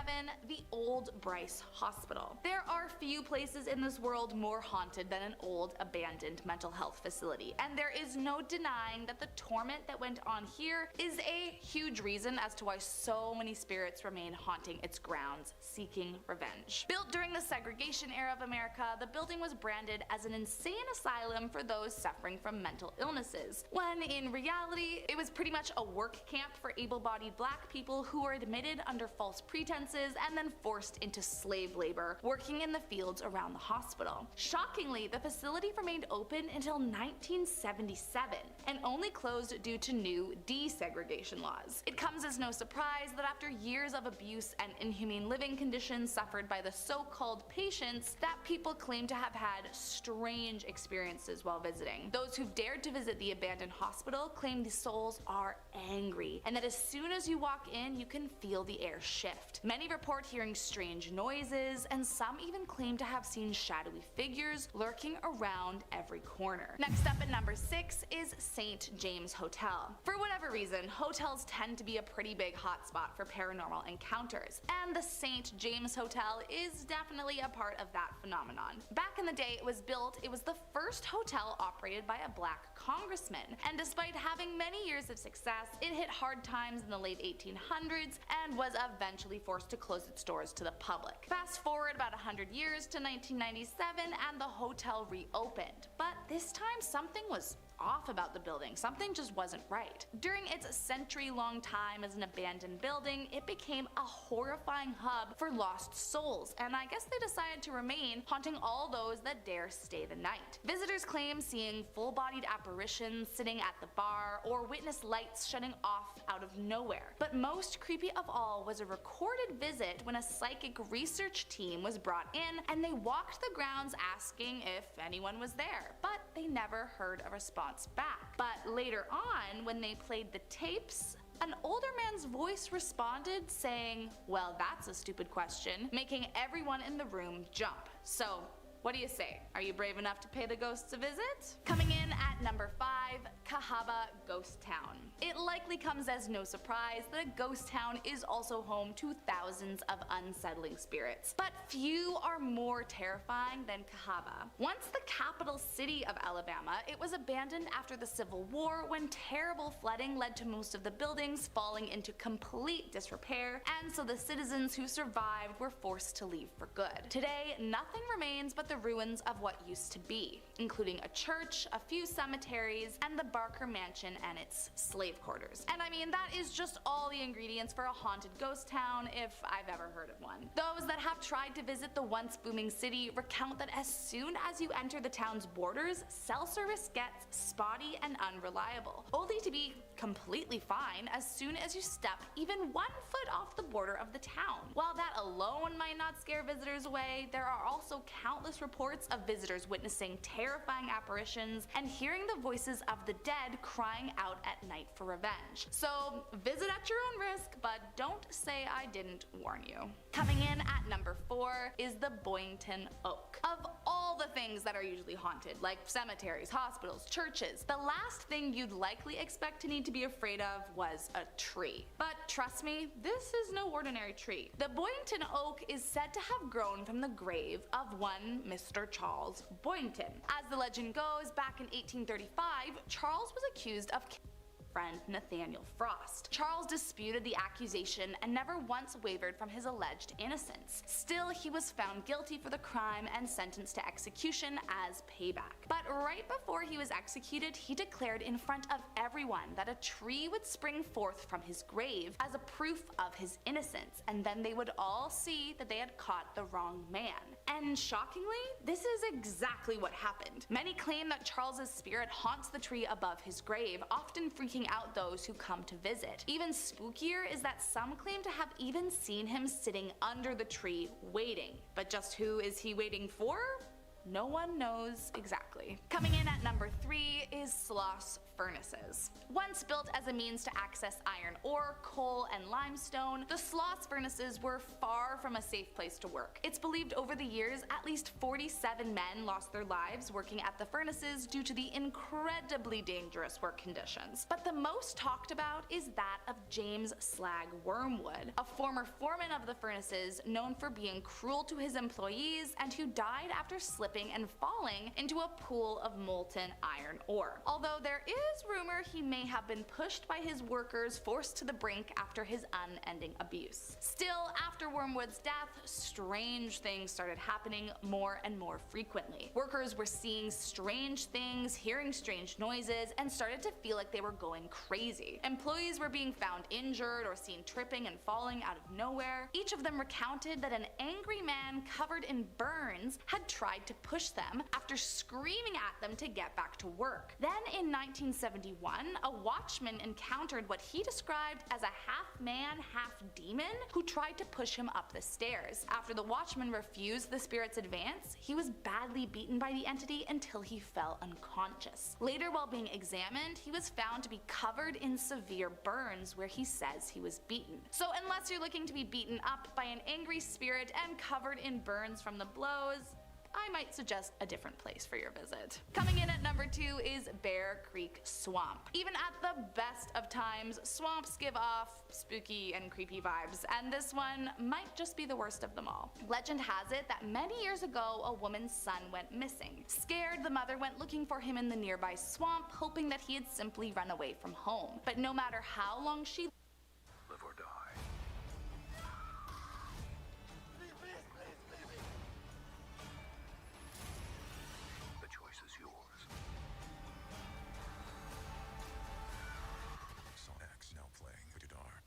the Old Bryce Hospital. There are few places in this world more haunted than an old abandoned mental health facility, and there is no denying that the torment that went on here is a huge reason as to why so many spirits remain haunting its grounds, seeking revenge. Built during the segregation era of America, the building was branded as an insane asylum for those suffering from mental illnesses, when in reality it was pretty much a work camp for able-bodied black people who were admitted under false pretenses and then forced into slave labor, working in the fields around the hospital. Shockingly, the facility remained open until 1977 and only closed due to new desegregation laws. It comes as no surprise that after years of abuse and inhumane living conditions suffered by the so-called patients, that people claim to have had strange experiences while visiting. Those who've dared to visit the abandoned hospital claim the souls are angry, and that as soon as you walk in, you can feel the air shift. Many report hearing strange noises, and some even claim to have seen shadowy figures lurking around every corner. Next up at number 6 is St. James Hotel. For whatever reason, hotels tend to be a pretty big hotspot for paranormal encounters, and the St. James Hotel is definitely a part of that phenomenon. Back in the day it was the first hotel operated by a black congressman, and despite having many years of success, it hit hard times in the late 1800s and was eventually forced to close its doors to the public. Fast forward about 100 years to 1997 and the hotel reopened, but this time something was off about the building. Something just wasn't right. During its century-long time as an abandoned building, it became a horrifying hub for lost souls, and I guess they decided to remain, haunting all those that dare stay the night. Visitors claim seeing full-bodied apparitions sitting at the bar, or witness lights shutting off out of nowhere. But most creepy of all was a recorded visit when a psychic research team was brought in, and they walked the grounds asking if anyone was there, but they never heard a response back. But later on, when they played the tapes, an older man's voice responded saying, "Well, that's a stupid question," making everyone in the room jump. So, what do you say? Are you brave enough to pay the ghosts a visit? Coming in at number 5, Cahaba Ghost Town. It likely comes as no surprise that a ghost town is also home to thousands of unsettling spirits, but few are more terrifying than Cahaba. Once the capital city of Alabama, it was abandoned after the Civil War when terrible flooding led to most of the buildings falling into complete disrepair, and so the citizens who survived were forced to leave for good. Today, nothing remains but the ruins of what used to be, including a church, a few cemeteries, and the Barker Mansion and its slave quarters. And I mean, that is just all the ingredients for a haunted ghost town if I've ever heard of one. Those that have tried to visit the once booming city recount that as soon as you enter the town's borders, cell service gets spotty and unreliable, only to be completely fine as soon as you step even 1 foot off the border of the town. While that alone might not scare visitors away, there are also countless reports of visitors witnessing terrifying apparitions and hearing the voices of the dead crying out at night for revenge. So visit at your own risk, but don't say I didn't warn you. Coming in at number 4 is the Boynton Oak. Of all the things that are usually haunted, like cemeteries, hospitals, churches. The last thing you'd likely expect to need to be afraid of was a tree. But trust me, this is no ordinary tree. The Boynton oak is said to have grown from the grave of one Mr. Charles Boynton. As the legend goes, back in 1835, Charles was accused of friend Nathaniel Frost. Charles disputed the accusation and never once wavered from his alleged innocence. Still, he was found guilty for the crime and sentenced to execution as payback. But right before he was executed, he declared in front of everyone that a tree would spring forth from his grave as a proof of his innocence, and then they would all see that they had caught the wrong man. And shockingly, this is exactly what happened. Many claim that Charles's spirit haunts the tree above his grave, often freaking out those who come to visit. Even spookier is that some claim to have even seen him sitting under the tree waiting. But just who is he waiting for? No one knows exactly. Coming in at number 3 is Sloss furnaces. Once built as a means to access iron ore, coal, and limestone, the Sloss furnaces were far from a safe place to work. It's believed over the years at least 47 men lost their lives working at the furnaces due to the incredibly dangerous work conditions. But the most talked about is that of James Slag Wormwood, a former foreman of the furnaces known for being cruel to his employees and who died after slipping and falling into a pool of molten iron ore. Although there is rumor he may have been pushed by his workers, forced to the brink after his unending abuse. Still, after Wormwood's death, strange things started happening more and more frequently. Workers were seeing strange things, hearing strange noises, and started to feel like they were going crazy. Employees were being found injured or seen tripping and falling out of nowhere. Each of them recounted that an angry man covered in burns had tried to push them after screaming at them to get back to work. Then in 1971, a watchman encountered what he described as a half-man, half-demon who tried to push him up the stairs. After the watchman refused the spirit's advance, he was badly beaten by the entity until he fell unconscious. Later, while being examined, he was found to be covered in severe burns where he says he was beaten. So unless you're looking to be beaten up by an angry spirit and covered in burns from the blows, I might suggest a different place for your visit. Coming in at number 2 is Bear Creek Swamp. Even at the best of times, swamps give off spooky and creepy vibes, and this one might just be the worst of them all. Legend has it that many years ago, a woman's son went missing. Scared, the mother went looking for him in the nearby swamp, hoping that he had simply run away from home. But no matter how long she Live or die. The choice is yours. Son X now playing guitar.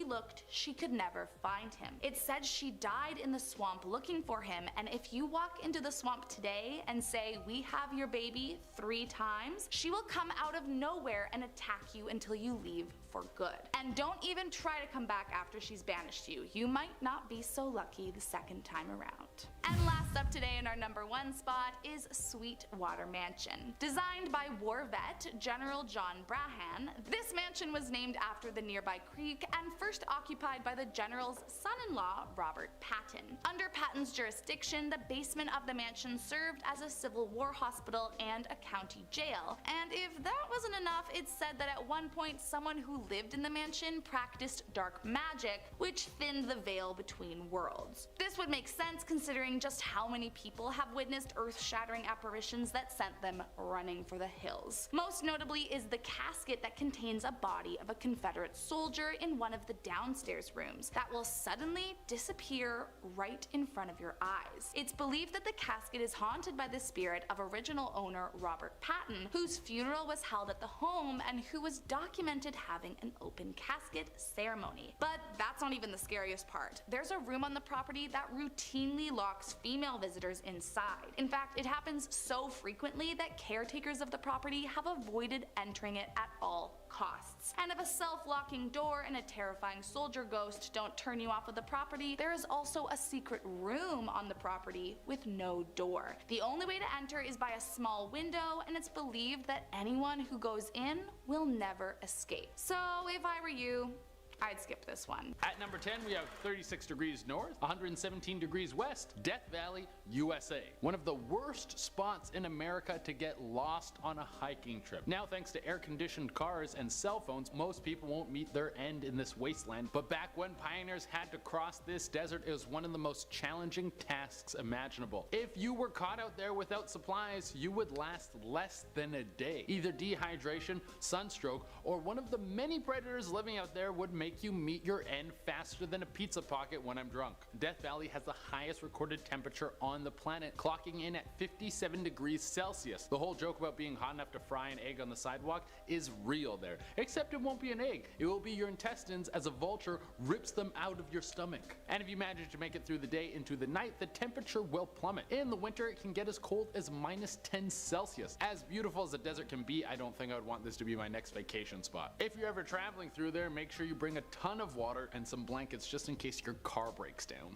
looked, she could never find him. It said she died in the swamp looking for him, and if you walk into the swamp today and say, "We have your baby," 3 times, she will come out of nowhere and attack you until you leave for good. And don't even try to come back after she's banished you. You might not be so lucky the second time around. And last up today in our number 1 spot is Sweetwater Mansion. Designed by war vet General John Brahan, this mansion was named after the nearby creek and first occupied by the general's son-in-law, Robert Patton. Under Patton's jurisdiction, the basement of the mansion served as a Civil War hospital and a county jail. And if that wasn't enough, it's said that at one point someone who lived in the mansion practiced dark magic, which thinned the veil between worlds. This would make sense considering just how many people have witnessed earth-shattering apparitions that sent them running for the hills. Most notably is the casket that contains a body of a Confederate soldier in one of the downstairs rooms that will suddenly disappear right in front of your eyes. It's believed that the casket is haunted by the spirit of original owner Robert Patton, whose funeral was held at the home and who was documented having an open casket ceremony. But that's not even the scariest part. There's a room on the property that routinely locks female visitors inside. In fact, it happens so frequently that caretakers of the property have avoided entering it at all costs. And if a self-locking door and a terrifying soldier ghost don't turn you off of the property, there is also a secret room on the property with no door. The only way to enter is by a small window, and it's believed that anyone who goes in will never escape. So if I were you, I'd skip this one. At number 10, we have 36 degrees north, 117 degrees west, Death Valley, USA. One of the worst spots in America to get lost on a hiking trip. Now, thanks to air-conditioned cars and cell phones, most people won't meet their end in this wasteland. But back when pioneers had to cross this desert, it was one of the most challenging tasks imaginable. If you were caught out there without supplies, you would last less than a day. Either dehydration, sunstroke, or one of the many predators living out there would make you meet your end faster than a pizza pocket when I'm drunk. Death Valley has the highest recorded temperature on the planet, clocking in at 57 degrees Celsius. The whole joke about being hot enough to fry an egg on the sidewalk is real there, except it won't be an egg. It will be your intestines as a vulture rips them out of your stomach. And if you manage to make it through the day into the night, the temperature will plummet. In the winter, it can get as cold as minus 10 Celsius. As beautiful as the desert can be, I don't think I would want this to be my next vacation spot. If you're ever traveling through there, make sure you bring a ton of water and some blankets just in case your car breaks down.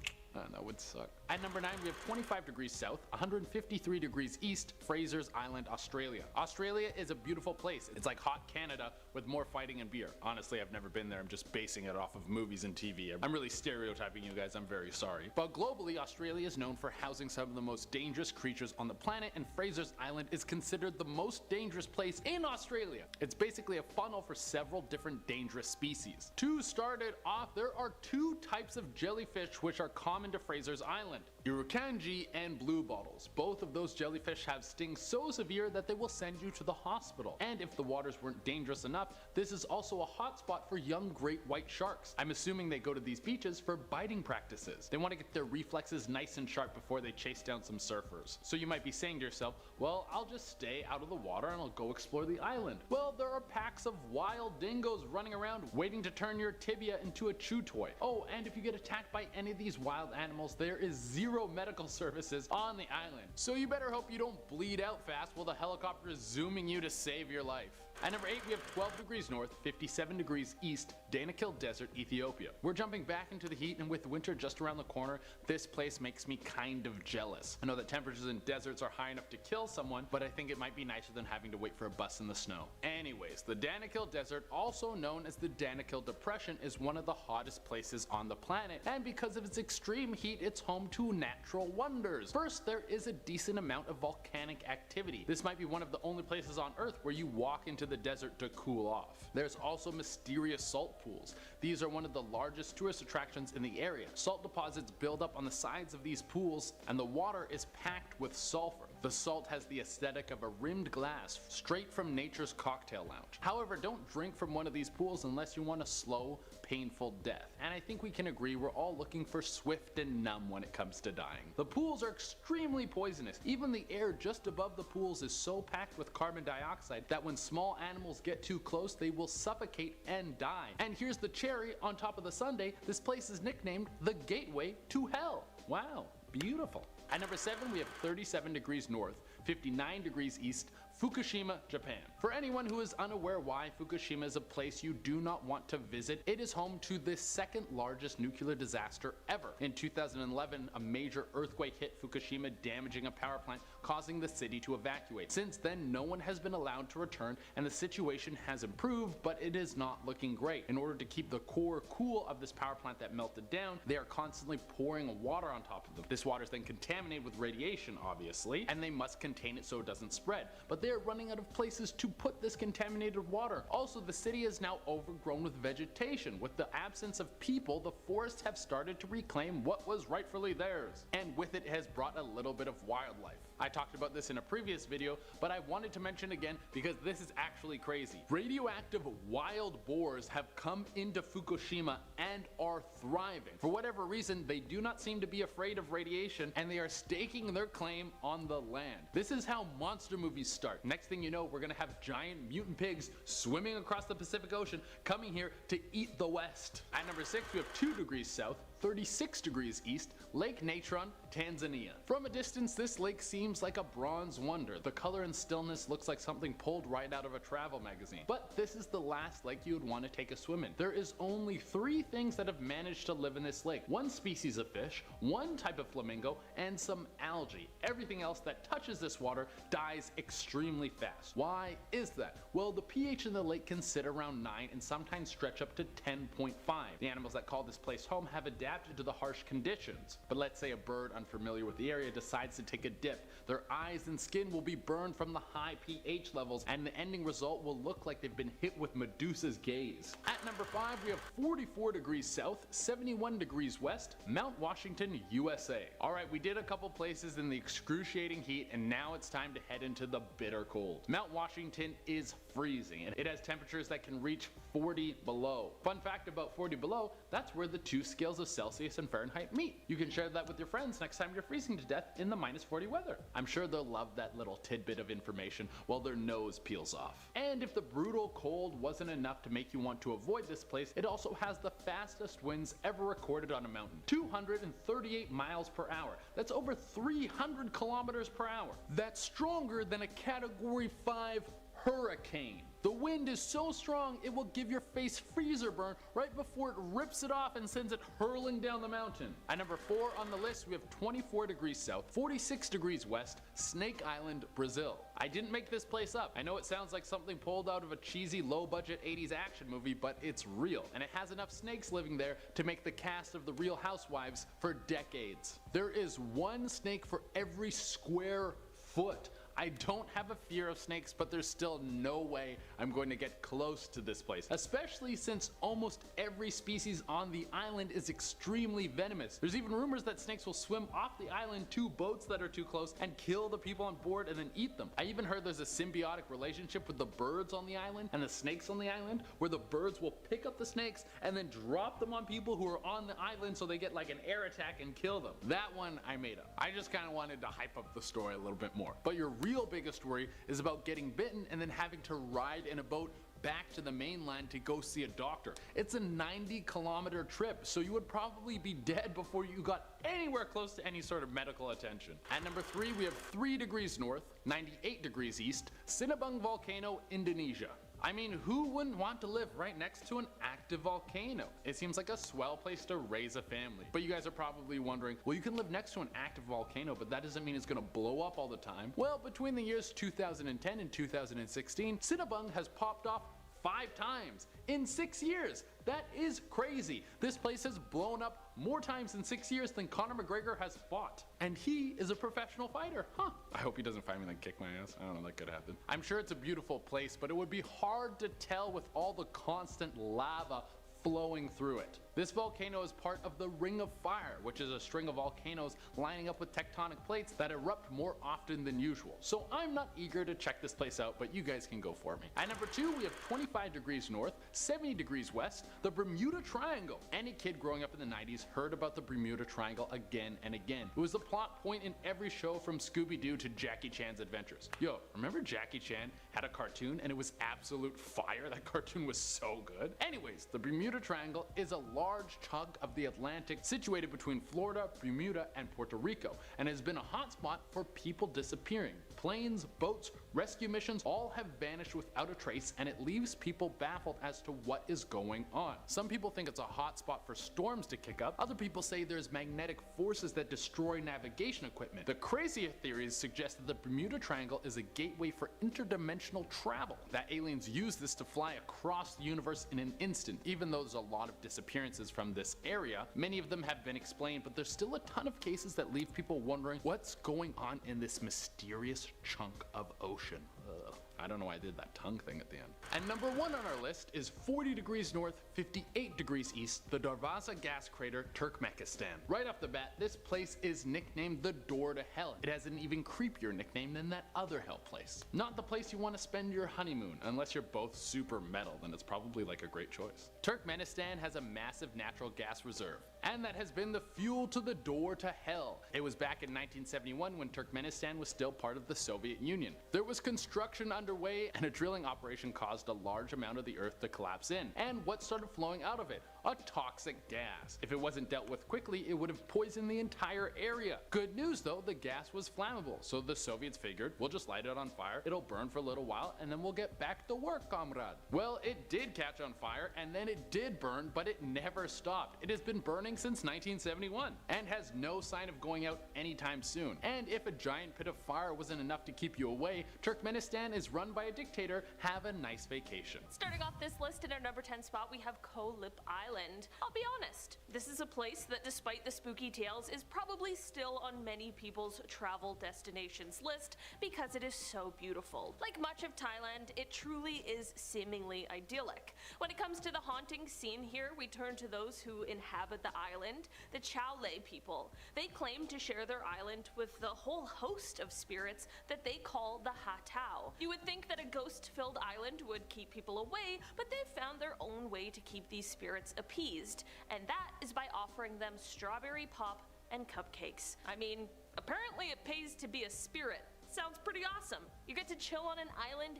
That would suck. At number 9, we have 25 degrees south, 153 degrees east, Fraser's Island, Australia. Australia is a beautiful place. It's like hot Canada with more fighting and beer. Honestly, I've never been there. I'm just basing it off of movies and TV. I'm really stereotyping you guys. I'm very sorry. But globally, Australia is known for housing some of the most dangerous creatures on the planet, and Fraser's Island is considered the most dangerous place in Australia. It's basically a funnel for several different dangerous species. To start it off, there are two types of jellyfish which are common to Fraser's Island: Irukandji and blue bottles. Both of those jellyfish have stings so severe that they will send you to the hospital. And if the waters weren't dangerous enough, this is also a hotspot for young great white sharks. I'm assuming they go to these beaches for biting practices. They want to get their reflexes nice and sharp before they chase down some surfers. So you might be saying to yourself, well, I'll just stay out of the water and I'll go explore the island. Well, there are packs of wild dingoes running around waiting to turn your tibia into a chew toy. Oh, and if you get attacked by any of these wild animals, there is zero medical services on the island. So you better hope you don't bleed out fast while the helicopter is zooming you to save your life. At number 8, we have 12 degrees north, 57 degrees east, Danakil Desert, Ethiopia. We're jumping back into the heat, and with winter just around the corner, this place makes me kind of jealous. I know that temperatures in deserts are high enough to kill someone, but I think it might be nicer than having to wait for a bus in the snow. Anyways, the Danakil Desert, also known as the Danakil Depression, is one of the hottest places on the planet, and because of its extreme heat, it's home to natural wonders. First, there is a decent amount of volcanic activity. This might be one of the only places on Earth where you walk into the desert to cool off. There's also mysterious salt pools. These are one of the largest tourist attractions in the area. Salt deposits build up on the sides of these pools, and the water is packed with sulfur. The salt has the aesthetic of a rimmed glass straight from nature's cocktail lounge. However, don't drink from one of these pools unless you want a slow, painful death. And I think we can agree we're all looking for swift and numb when it comes to dying. The pools are extremely poisonous. Even the air just above the pools is so packed with carbon dioxide that when small animals get too close, they will suffocate and die. And here's the cherry on top of the sundae, this place is nicknamed the Gateway to Hell. Wow, beautiful. At number 7, we have 37 degrees north, 59 degrees east, Fukushima, Japan. For anyone who is unaware why Fukushima is a place you do not want to visit, it is home to the second largest nuclear disaster ever. In 2011, a major earthquake hit Fukushima, damaging a power plant, causing the city to evacuate. Since then, no one has been allowed to return, and the situation has improved, but it is not looking great. In order to keep the core cool of this power plant that melted down, they are constantly pouring water on top of them. This water is then contaminated with radiation, obviously, and they must contain it so it doesn't spread. But they are running out of places to put this contaminated water. Also, the city is now overgrown with vegetation. With the absence of people, the forests have started to reclaim what was rightfully theirs. And with it has brought a little bit of wildlife. I talked about this in a previous video, but I wanted to mention again because this is actually crazy. Radioactive wild boars have come into Fukushima and are thriving. For whatever reason, they do not seem to be afraid of radiation, and they are staking their claim on the land. This is how monster movies start. Next thing you know, we're gonna have giant mutant pigs swimming across the Pacific Ocean, coming here to eat the West. At number 6, we have 2 degrees south, 36 degrees east, Lake Natron, Tanzania. From a distance, this lake seems like a bronze wonder. The color and stillness looks like something pulled right out of a travel magazine. But this is the last lake you would want to take a swim in. There is only 3 things that have managed to live in this lake. 1 species of fish, 1 type of flamingo, and some algae. Everything else that touches this water dies extremely fast. Why is that? Well, the pH in the lake can sit around 9 and sometimes stretch up to 10.5. The animals that call this place home have adapted to the harsh conditions. But let's say a bird unfamiliar with the area decides to take a dip. Their eyes and skin will be burned from the high pH levels, and the ending result will look like they've been hit with Medusa's gaze. At number 5, we have 44 degrees south, 71 degrees west, Mount Washington, USA. Alright, we did a couple places in the excruciating heat, and now it's time to head into the bitter cold. Mount Washington is freezing, and it has temperatures that can reach 40 below. Fun fact about 40 below, that's where the 2 scales of Celsius and Fahrenheit meet. You can share that with your friends next time you're freezing to death in the -40 weather. I'm sure they'll love that little tidbit of information while their nose peels off. And if the brutal cold wasn't enough to make you want to avoid this place, it also has the fastest winds ever recorded on a mountain. 238 miles per hour. That's over 300 kilometers per hour. That's stronger than a Category 5 hurricane. The wind is so strong it will give your face freezer burn right before it rips it off and sends it hurling down the mountain. At number 4 on the list, we have 24 degrees south, 46 degrees west, Snake Island, Brazil. I didn't make this place up. I know it sounds like something pulled out of a cheesy low-budget 80s action movie, but it's real, and it has enough snakes living there to make the cast of The Real Housewives for decades. There is 1 snake for every square foot. I don't have a fear of snakes, but there's still no way I'm going to get close to this place, especially since almost every species on the island is extremely venomous. There's even rumors that snakes will swim off the island to boats that are too close and kill the people on board and then eat them. I even heard there's a symbiotic relationship with the birds on the island and the snakes on the island, where the birds will pick up the snakes and then drop them on people who are on the island so they get like an air attack and kill them. That one I made up. I just kind of wanted to hype up the story a little bit more. But your real biggest worry is about getting bitten and then having to ride in a boat back to the mainland to go see a doctor. It's a 90-kilometer trip, so you would probably be dead before you got anywhere close to any sort of medical attention. At number 3, we have 3 degrees north, 98 degrees east, Sinabung Volcano, Indonesia. I mean, who wouldn't want to live right next to an active volcano? It seems like a swell place to raise a family. But you guys are probably wondering, well, you can live next to an active volcano, but that doesn't mean it's gonna blow up all the time. Well, between the years 2010 and 2016, Sinabung has popped off 5 times in 6 years. That is crazy. This place has blown up more times in 6 years than Conor McGregor has fought. And he is a professional fighter. Huh. I hope he doesn't find me and kick my ass. I don't know, that could happen. I'm sure it's a beautiful place, but it would be hard to tell with all the constant lava flowing through it. This volcano is part of the Ring of Fire, which is a string of volcanoes lining up with tectonic plates that erupt more often than usual. So I'm not eager to check this place out, but you guys can go for me. At number 2, we have 25 degrees north, 70 degrees west, the Bermuda Triangle. Any kid growing up in the 90s heard about the Bermuda Triangle again and again. It was the plot point in every show from Scooby-Doo to Jackie Chan's Adventures. Yo, remember Jackie Chan had a cartoon and it was absolute fire? That cartoon was so good. Anyways, the Bermuda Triangle is a large chunk of the Atlantic situated between Florida, Bermuda, and Puerto Rico, and has been a hotspot for people disappearing. Planes, boats, rescue missions all have vanished without a trace, and it leaves people baffled as to what is going on. Some people think it's a hotspot for storms to kick up. Other people say there's magnetic forces that destroy navigation equipment. The crazier theories suggest that the Bermuda Triangle is a gateway for interdimensional travel, that aliens use this to fly across the universe in an instant. Even though there's a lot of disappearances from this area, many of them have been explained, but there's still a ton of cases that leave people wondering what's going on in this mysterious chunk of ocean. Ugh. I don't know why I did that tongue thing at the end. And number 1 on our list is 40 degrees north, 58 degrees east, the Darvaza gas crater, Turkmenistan. Right off the bat, this place is nicknamed the door to hell. It has an even creepier nickname than that other hell place. Not the place you want to spend your honeymoon, unless you're both super metal, then it's probably like a great choice. Turkmenistan has a massive natural gas reserve, and that has been the fuel to the door to hell. It was back in 1971 when Turkmenistan was still part of the Soviet Union. There was construction underway, and a drilling operation caused a large amount of the earth to collapse in. And what started flowing out of it? a toxic gas. If it wasn't dealt with quickly, it would have poisoned the entire area. Good news though, the gas was flammable, so the Soviets figured, we'll just light it on fire, it'll burn for a little while, and then we'll get back to work, comrade. Well, it did catch on fire, and then it did burn, but it never stopped. It has been burning since 1971, and has no sign of going out anytime soon. And if a giant pit of fire wasn't enough to keep you away, Turkmenistan is run by a dictator. Have a nice vacation. Starting off this list in our number 10 spot, we have Koh Lip Island. I'll be honest, this is a place that, despite the spooky tales, is probably still on many people's travel destinations list because it is so beautiful. Like much of Thailand, it truly is seemingly idyllic. When it comes to the haunting scene here, we turn to those who inhabit the island, the Chao Lei people. They claim to share their island with the whole host of spirits that they call the Ha Tao. You would think that a ghost-filled island would keep people away, but they've found their own way to keep these spirits appeased, and that is by offering them strawberry pop and cupcakes. I mean, apparently it pays to be a spirit. Sounds pretty awesome. You get to chill on an island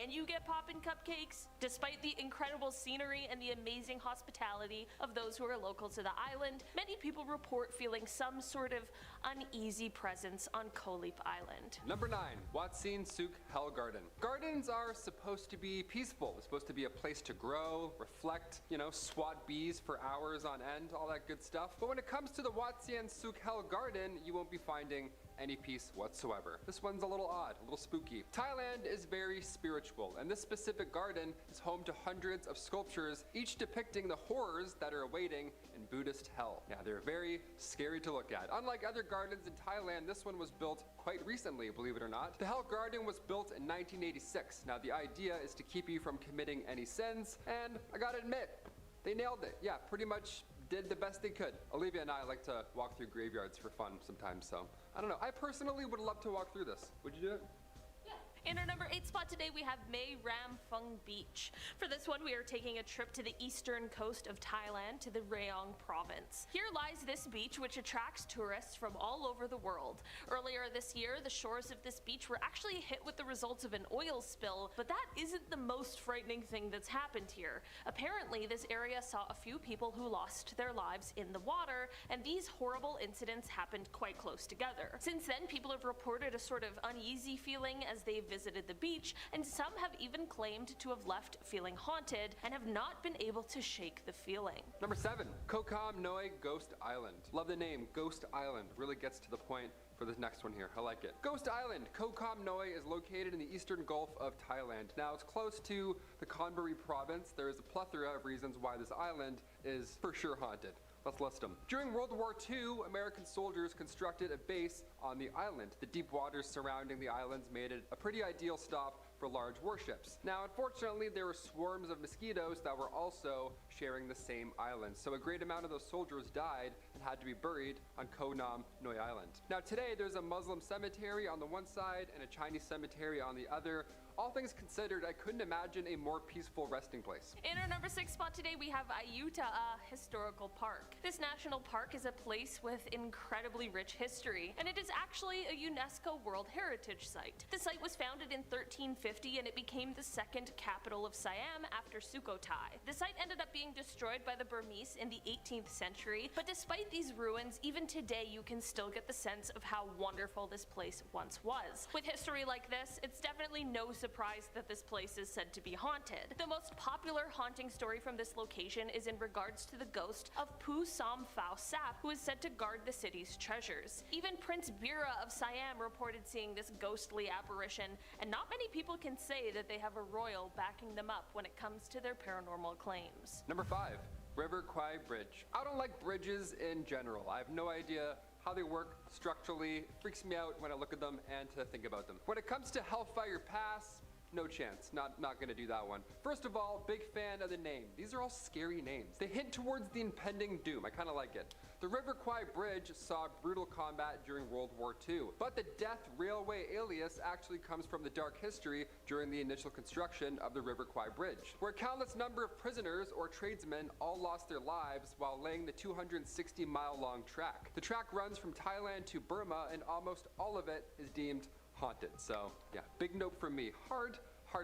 and you get pop and cupcakes. Despite the incredible scenery and the amazing hospitality of those who are local to the island, many people report feeling some sort of uneasy presence on Koh Lip Island. Number 9, Wat Sin Suk Hell Garden. Gardens are supposed to be peaceful. It's supposed to be a place to grow, reflect, swat bees for hours on end, all that good stuff. But when it comes to the Wat Sin Suk Hell Garden, you won't be finding any peace whatsoever. This one's a little odd, a little spooky. Thailand is very spiritual, and this specific garden is home to hundreds of sculptures, each depicting the horrors that are awaiting in Buddhist hell. Yeah, they're very scary to look at. Unlike other gardens in Thailand, this one was built quite recently, believe it or not. The Hell Garden was built in 1986. Now the idea is to keep you from committing any sins, and I gotta admit, they nailed it. Yeah, pretty much did the best they could. Olivia and I like to walk through graveyards for fun sometimes, so I don't know. I personally would love to walk through this. Would you do it? In our number 8 spot today, we have Mae Ram Phung Beach. For this one, we are taking a trip to the eastern coast of Thailand to the Rayong province. Here lies this beach, which attracts tourists from all over the world. Earlier this year, the shores of this beach were actually hit with the results of an oil spill, but that isn't the most frightening thing that's happened here. Apparently, this area saw a few people who lost their lives in the water, and these horrible incidents happened quite close together. Since then, people have reported a sort of uneasy feeling as they visited the beach, and some have even claimed to have left feeling haunted and have not been able to shake the feeling. Number 7, Koh Kam Noi Ghost Island. Love the name, Ghost Island. Really gets to the point for this next one here. I like it. Ghost Island, Koh Kam Noi, is located in the eastern Gulf of Thailand. Now, it's close to the Konburi province. There is a plethora of reasons why this island is for sure haunted. Let's list them. During World War II, American soldiers constructed a base on the island. The deep waters surrounding the islands made it a pretty ideal stop for large warships. Now, unfortunately, there were swarms of mosquitoes that were also sharing the same island. So a great amount of those soldiers died and had to be buried on Koh Nam Noi Island. Now, today, there's a Muslim cemetery on the one side and a Chinese cemetery on the other. All things considered, I couldn't imagine a more peaceful resting place. In our number 6 spot today, we have Ayutthaya Historical Park. This national park is a place with incredibly rich history, and it is actually a UNESCO World Heritage Site. The site was founded in 1350, and it became the second capital of Siam after Sukhothai. The site ended up being destroyed by the Burmese in the 18th century, but despite these ruins, even today you can still get the sense of how wonderful this place once was. With history like this, it's definitely no surprise that this place is said to be haunted. The most popular haunting story from this location is in regards to the ghost of Pu Sam Phao Sap, who is said to guard the city's treasures. Even Prince Bira of Siam reported seeing this ghostly apparition, and not many people can say that they have a royal backing them up when it comes to their paranormal claims. Number 5, River Kwai Bridge. I don't like bridges in general. I have no idea how they work structurally. It freaks me out when I look at them and to think about them. When it comes to Hellfire Pass, no chance. Not gonna do that one. First of all, big fan of the name. These are all scary names. They hint towards the impending doom. I kinda like it. The River Kwai Bridge saw brutal combat during World War II, but the Death Railway alias actually comes from the dark history during the initial construction of the River Kwai Bridge, where a countless number of prisoners or tradesmen all lost their lives while laying the 260-mile-long track. The track runs from Thailand to Burma, and almost all of it is deemed haunted. So yeah, big note from me. Hard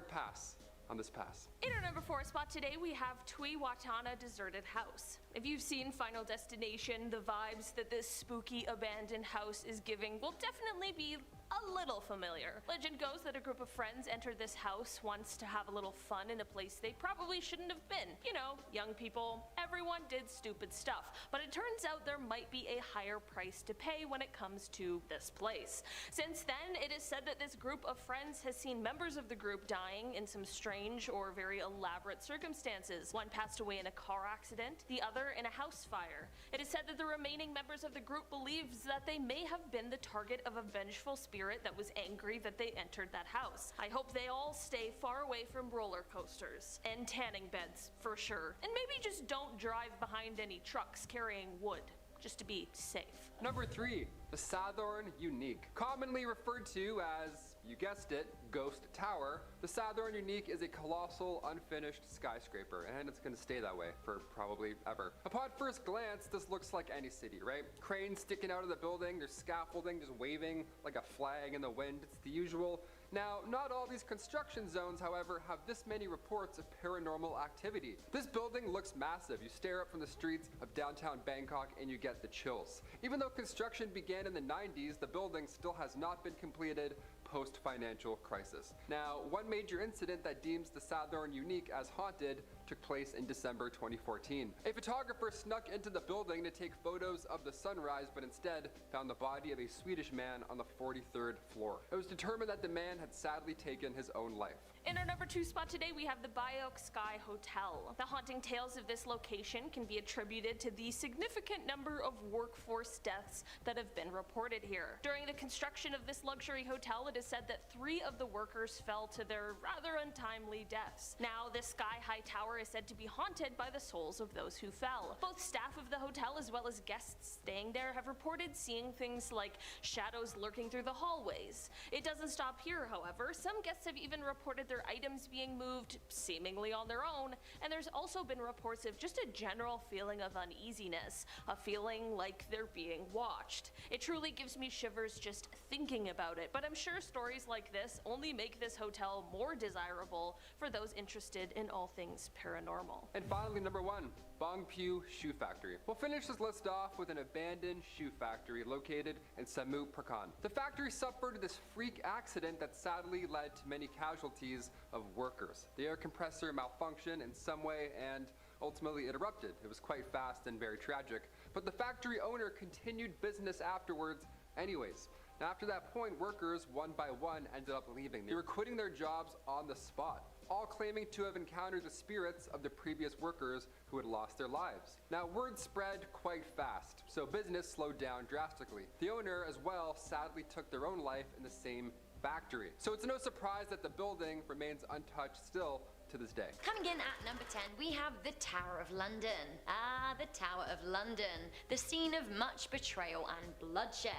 pass. on this pass. In our number 4 spot today, we have Tuiwatana Deserted House. If you've seen Final Destination, the vibes that this spooky abandoned house is giving will definitely be a little familiar. Legend goes that a group of friends entered this house once to have a little fun in a place they probably shouldn't have been. You know, young people, everyone did stupid stuff, but it turns out there might be a higher price to pay when it comes to this place. Since then, it is said that this group of friends has seen members of the group dying in some strange or very elaborate circumstances. One passed away in a car accident, the other in a house fire. It is said that the remaining members of the group believes that they may have been the target of a vengeful spirit that was angry that they entered that house. I hope they all stay far away from roller coasters and tanning beds for sure. And maybe just don't drive behind any trucks carrying wood, just to be safe. Number 3, the Southern Unique. Commonly referred to as, you guessed it, Ghost Tower, the Southern Unique is a colossal, unfinished skyscraper, and it's gonna stay that way for probably ever. Upon first glance, this looks like any city, right? Cranes sticking out of the building, there's scaffolding just waving like a flag in the wind, it's the usual. Now, not all these construction zones, however, have this many reports of paranormal activity. This building looks massive. You stare up from the streets of downtown Bangkok and you get the chills. Even though construction began in the 90s, the building still has not been completed post-financial crisis. Now, one major incident that deems the Southern Unique as haunted took place in December 2014. A photographer snuck into the building to take photos of the sunrise, but instead found the body of a Swedish man on the 43rd floor. It was determined that the man had sadly taken his own life. In our number 2 spot today, we have the Biok Sky Hotel. The haunting tales of this location can be attributed to the significant number of workforce deaths that have been reported here. During the construction of this luxury hotel, it is said that 3 of the workers fell to their rather untimely deaths. Now, this sky-high tower is said to be haunted by the souls of those who fell. Both staff of the hotel as well as guests staying there have reported seeing things like shadows lurking through the hallways. It doesn't stop here, however. Some guests have even reported their items being moved seemingly on their own, and there's also been reports of just a general feeling of uneasiness, a feeling like they're being watched. It truly gives me shivers just thinking about it, but I'm sure stories like this only make this hotel more desirable for those interested in all things paranormal. And finally, number 1, Bangpyew Shoe Factory. We'll finish this list off with an abandoned shoe factory located in Samut Prakan. The factory suffered this freak accident that sadly led to many casualties of workers. The air compressor malfunctioned in some way and ultimately it erupted. It was quite fast and very tragic, but the factory owner continued business afterwards anyways. Now, after that point, workers, one by one, ended up leaving. They were quitting their jobs on the spot, all claiming to have encountered the spirits of the previous workers who had lost their lives. Now, word spread quite fast, so business slowed down drastically. The owner, as well, sadly took their own life in the same factory. So it's no surprise that the building remains untouched still to this day. Coming in at number 10, we have the Tower of London. Ah, the Tower of London, the scene of much betrayal and bloodshed.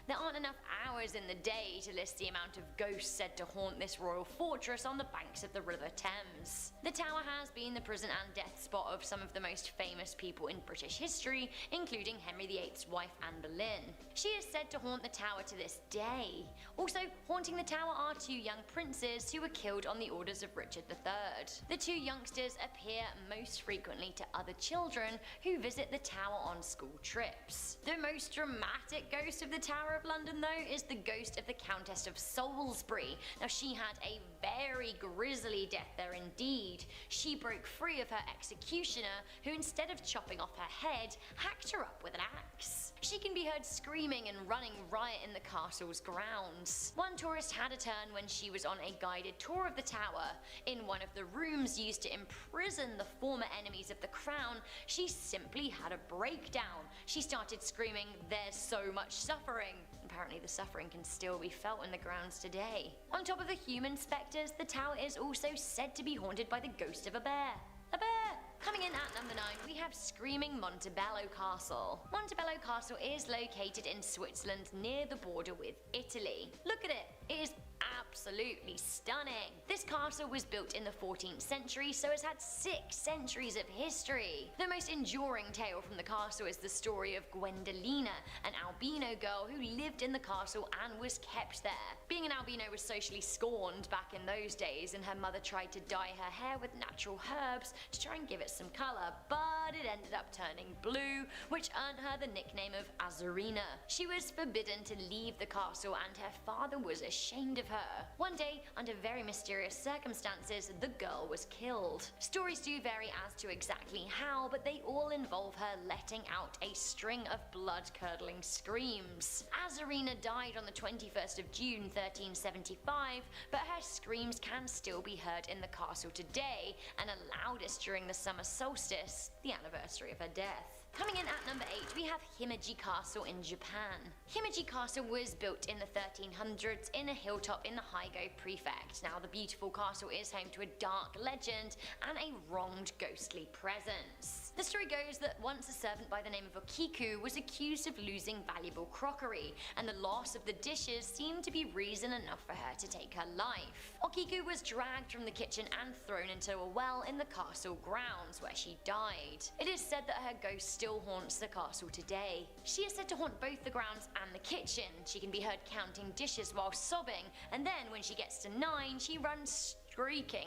There aren't enough hours in the day to list the amount of ghosts said to haunt this royal fortress on the banks of the River Thames. The tower has been the prison and death spot of some of the most famous people in British history, including Henry VIII's wife Anne Boleyn. She is said to haunt the tower to this day. Also, haunting the tower are 2 young princes who were killed on the orders of Richard III. The 2 youngsters appear most frequently to other children who visit the tower on school trips. The most dramatic ghost of the Tower of London, though, is the ghost of the Countess of Salisbury. Now, she had a very grisly death there indeed. She broke free of her executioner, who instead of chopping off her head, hacked her up with an axe. She can be heard screaming and running riot in the castle's grounds. One tourist had a turn when she was on a guided tour of the tower. In one of the rooms used to imprison the former enemies of the crown, she simply had a breakdown. She started screaming, "There's so much suffering." Apparently the suffering can still be felt in the grounds today. On top of the human spectres, the tower is also said to be haunted by the ghost of a bear. A bear! Coming in at number 9, we have Screaming Montebello Castle. Montebello Castle is located in Switzerland near the border with Italy. Look at it, it is absolutely stunning. This castle was built in the 14th century, so it's had 6 centuries of history. The most enduring tale from the castle is the story of Gwendolina, an albino girl who lived in the castle and was kept there. Being an albino was socially scorned back in those days, and her mother tried to dye her hair with natural herbs to try and give it some colour, but it ended up turning blue, which earned her the nickname of Azarina. She was forbidden to leave the castle, and her father was ashamed of her. One day, under very mysterious circumstances, the girl was killed. Stories do vary as to exactly how, but they all involve her letting out a string of blood-curdling screams. Azarina died on the 21st of June 1375, but her screams can still be heard in the castle today, and are loudest during the summer solstice, the anniversary of her death. Coming in at number 8, we have Himeji Castle in Japan. Himeji Castle was built in the 1300s in a hilltop in the Hygo Prefect. Now, the beautiful castle is home to a dark legend and a wronged ghostly presence. The story goes that once a servant by the name of Okiku was accused of losing valuable crockery, and the loss of the dishes seemed to be reason enough for her to take her life. Okiku was dragged from the kitchen and thrown into a well in the castle grounds, where she died. It is said that her ghost still haunts the castle today. She is said to haunt both the grounds and the kitchen. She can be heard counting dishes while sobbing, and then when she gets to 9, she runs shrieking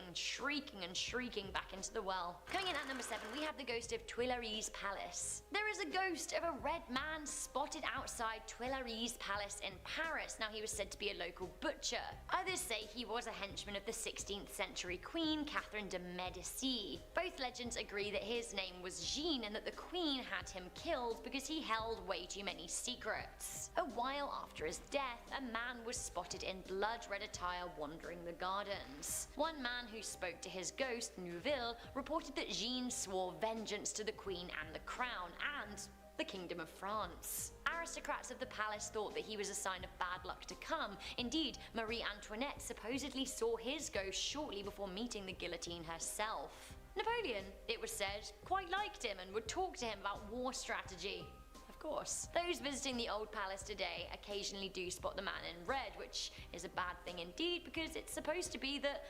and shrieking back into the well. Coming in at number 7, we have the ghost of Tuileries Palace. There is a ghost of a red man spotted outside Tuileries Palace in Paris. Now, he was said to be a local butcher. Others say he was a henchman of the 16th century Queen Catherine de Medici. Both legends agree that his name was Jean and that the Queen had him killed because he held way too many secrets. A while after his death, a man was spotted in blood-red attire wandering the gardens. One man who spoke to his ghost, Neuville, reported that Jean swore vengeance to the Queen and the crown, and the Kingdom of France. Aristocrats of the palace thought that he was a sign of bad luck to come. Indeed, Marie Antoinette supposedly saw his ghost shortly before meeting the guillotine herself. Napoleon, it was said, quite liked him and would talk to him about war strategy. Of course. Those visiting the old palace today occasionally do spot the man in red, which is a bad thing indeed, because it's supposed to be that,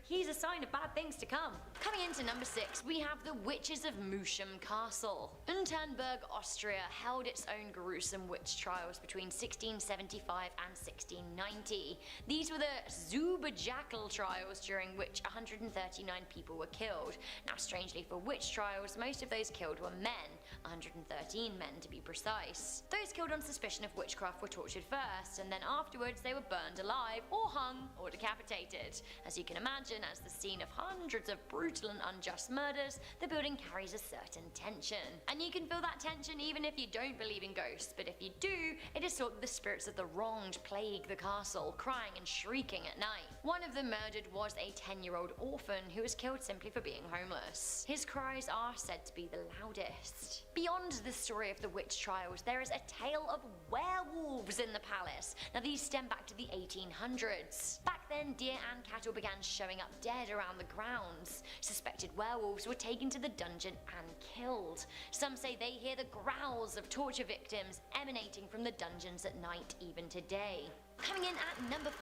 he's a sign of bad things to come. Coming into number 6, we have the Witches of Musham Castle. Unternberg, Austria held its own gruesome witch trials between 1675 and 1690. These were the Zuberjackel trials, during which 139 people were killed. Now, strangely for witch trials, most of those killed were men, 113 men to be precise. Those killed on suspicion of witchcraft were tortured first, and then afterwards they were burned alive, or hung, or decapitated. As you can imagine, as the scene of hundreds of brutal and unjust murders, the building carries a certain tension. And you can feel that tension even if you don't believe in ghosts, but if you do, it is thought that the spirits of the wronged plague the castle, crying and shrieking at night. One of the murdered was a 10-year-old orphan who was killed simply for being homeless. His cries are said to be the loudest. Beyond the story of the witch trials, there is a tale of werewolves in the palace. Now, these stem back to the 1800s. Back then, deer and cattle began showing up dead around the grounds. Suspected werewolves were taken to the dungeon and killed. Some say they hear the growls of torture victims emanating from the dungeons at night even today. Coming in at number